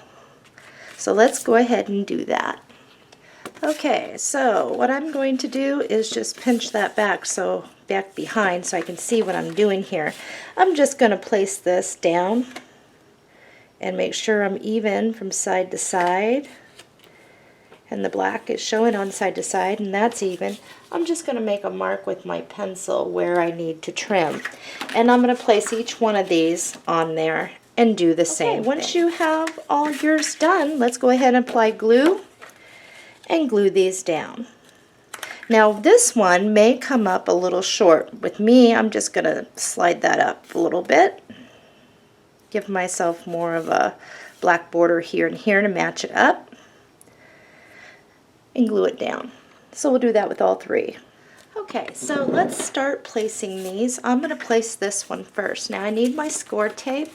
[SPEAKER 1] So let's go ahead and do that. Okay, so what I'm going to do is just pinch that back behind so I can see what I'm doing here. I'm just going to place this down and make sure I'm even from side to side. And the black is showing on side to side, and that's even. I'm just going to make a mark with my pencil where I need to trim. And I'm going to place each one of these on there and do the same thing. Once you have all yours done, let's go ahead and apply glue and glue these down. Now this one may come up a little short. With me, I'm just going to slide that up a little bit. Give myself more of a black border here and here to match it up. And glue it down. So we'll do that with all three. Okay, so let's start placing these. I'm going to place this one first. Now I need my score tape.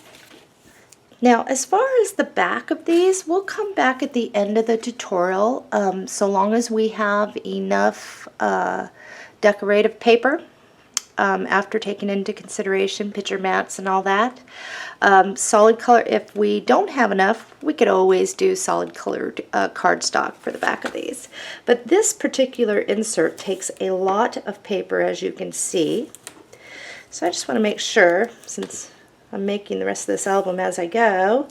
[SPEAKER 1] Now as far as the back of these, we'll come back at the end of the tutorial so long as we have enough decorative paper after taking into consideration picture mats and all that. Solid color, if we don't have enough, we could always do solid colored cardstock for the back of these. But this particular insert takes a lot of paper, as you can see. So I just want to make sure, since I'm making the rest of this album as I go,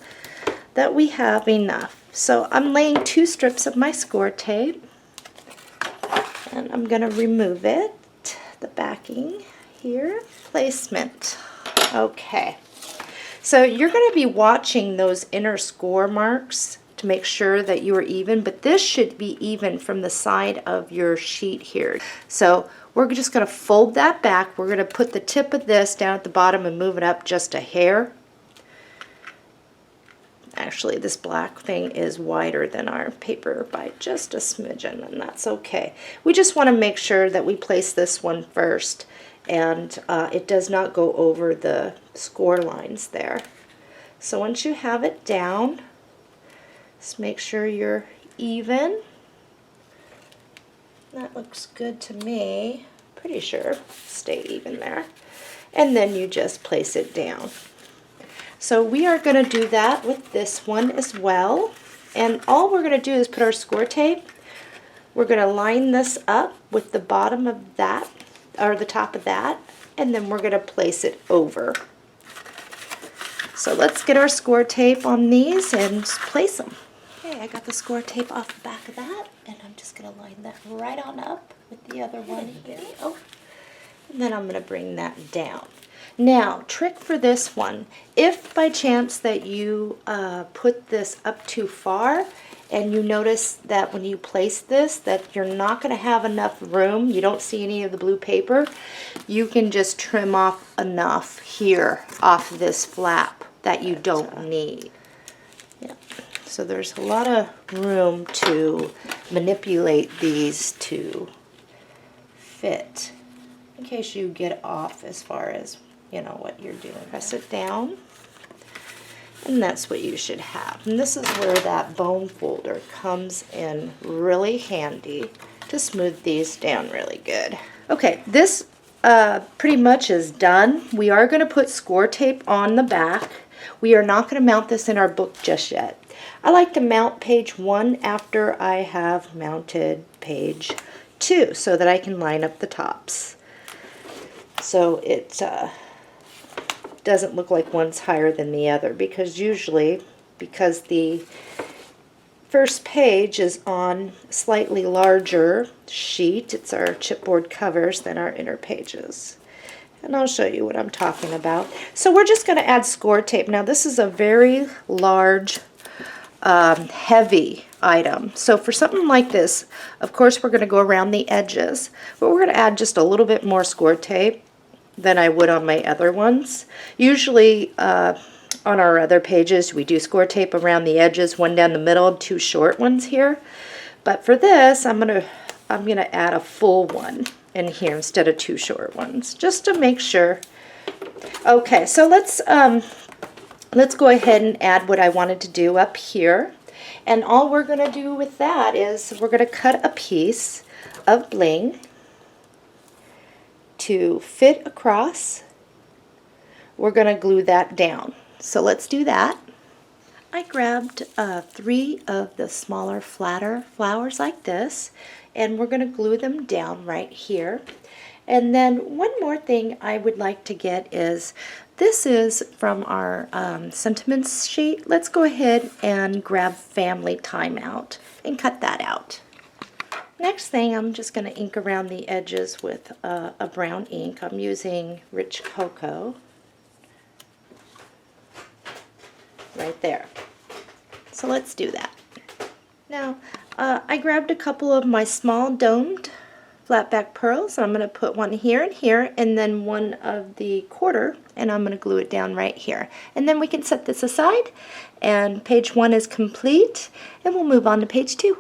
[SPEAKER 1] that we have enough. So I'm laying 2 strips of my score tape, and I'm going to remove it, the backing here. Placement. Okay. So you're going to be watching those inner score marks to make sure that you are even, but this should be even from the side of your sheet here. So we're just going to fold that back. We're going to put the tip of this down at the bottom and move it up just a hair. Actually, this black thing is wider than our paper by just a smidgen, and that's okay. We just want to make sure that we place this one first, and it does not go over the score lines there. So once you have it down, just make sure you're even. That looks good to me. Pretty sure. Stay even there. And then you just place it down. So we are going to do that with this one as well. And all we're going to do is put our score tape. We're going to line this up with the bottom of that, or the top of that, and then we're going to place it over. So let's get our score tape on these and place them. Okay, I got the score tape off the back of that, and I'm just going to line that right on up with the other one here. And then I'm going to bring that down. Now, trick for this one, if by chance that you put this up too far and you notice that when you place this that you're not going to have enough room, you don't see any of the blue paper, you can just trim off enough here off this flap that you don't need. Yeah. So there's a lot of room to manipulate these to fit in case you get off as far as what you're doing. Press it down, and that's what you should have. And this is where that bone folder comes in really handy to smooth these down really good. Okay, this pretty much is done. We are going to put score tape on the back. We are not going to mount this in our book just yet. I like to mount page 1 after I have mounted page two so that I can line up the tops. So it doesn't look like one's higher than the other, because usually, because the first page is on a slightly larger sheet, it's our chipboard covers, than our inner pages. And I'll show you what I'm talking about. So we're just going to add score tape. Now this is a very large, heavy item. So for something like this, of course we're going to go around the edges, but we're going to add just a little bit more score tape than I would on my other ones. Usually on our other pages we do score tape around the edges, one down the middle, two short ones here. But for this I'm gonna add a full one in here instead of two short ones, just to make sure. Okay, so let's go ahead and add what I wanted to do up here. And all we're going to do with that is we're going to cut a piece of bling to fit across. We're going to glue that down. So let's do that. I grabbed 3 of the smaller, flatter flowers like this, and we're going to glue them down right here. And then one more thing I would like to get is, this is from our sentiments sheet. Let's go ahead and grab Family Timeout and cut that out. Next thing, I'm just going to ink around the edges with a brown ink. I'm using Rich Cocoa. Right there. So let's do that. Now, I grabbed a couple of my small domed flat back pearls, and I'm going to put one here and here, and then one of the quarter, and I'm going to glue it down right here. And then we can set this aside, and page 1 is complete, and we'll move on to page 2.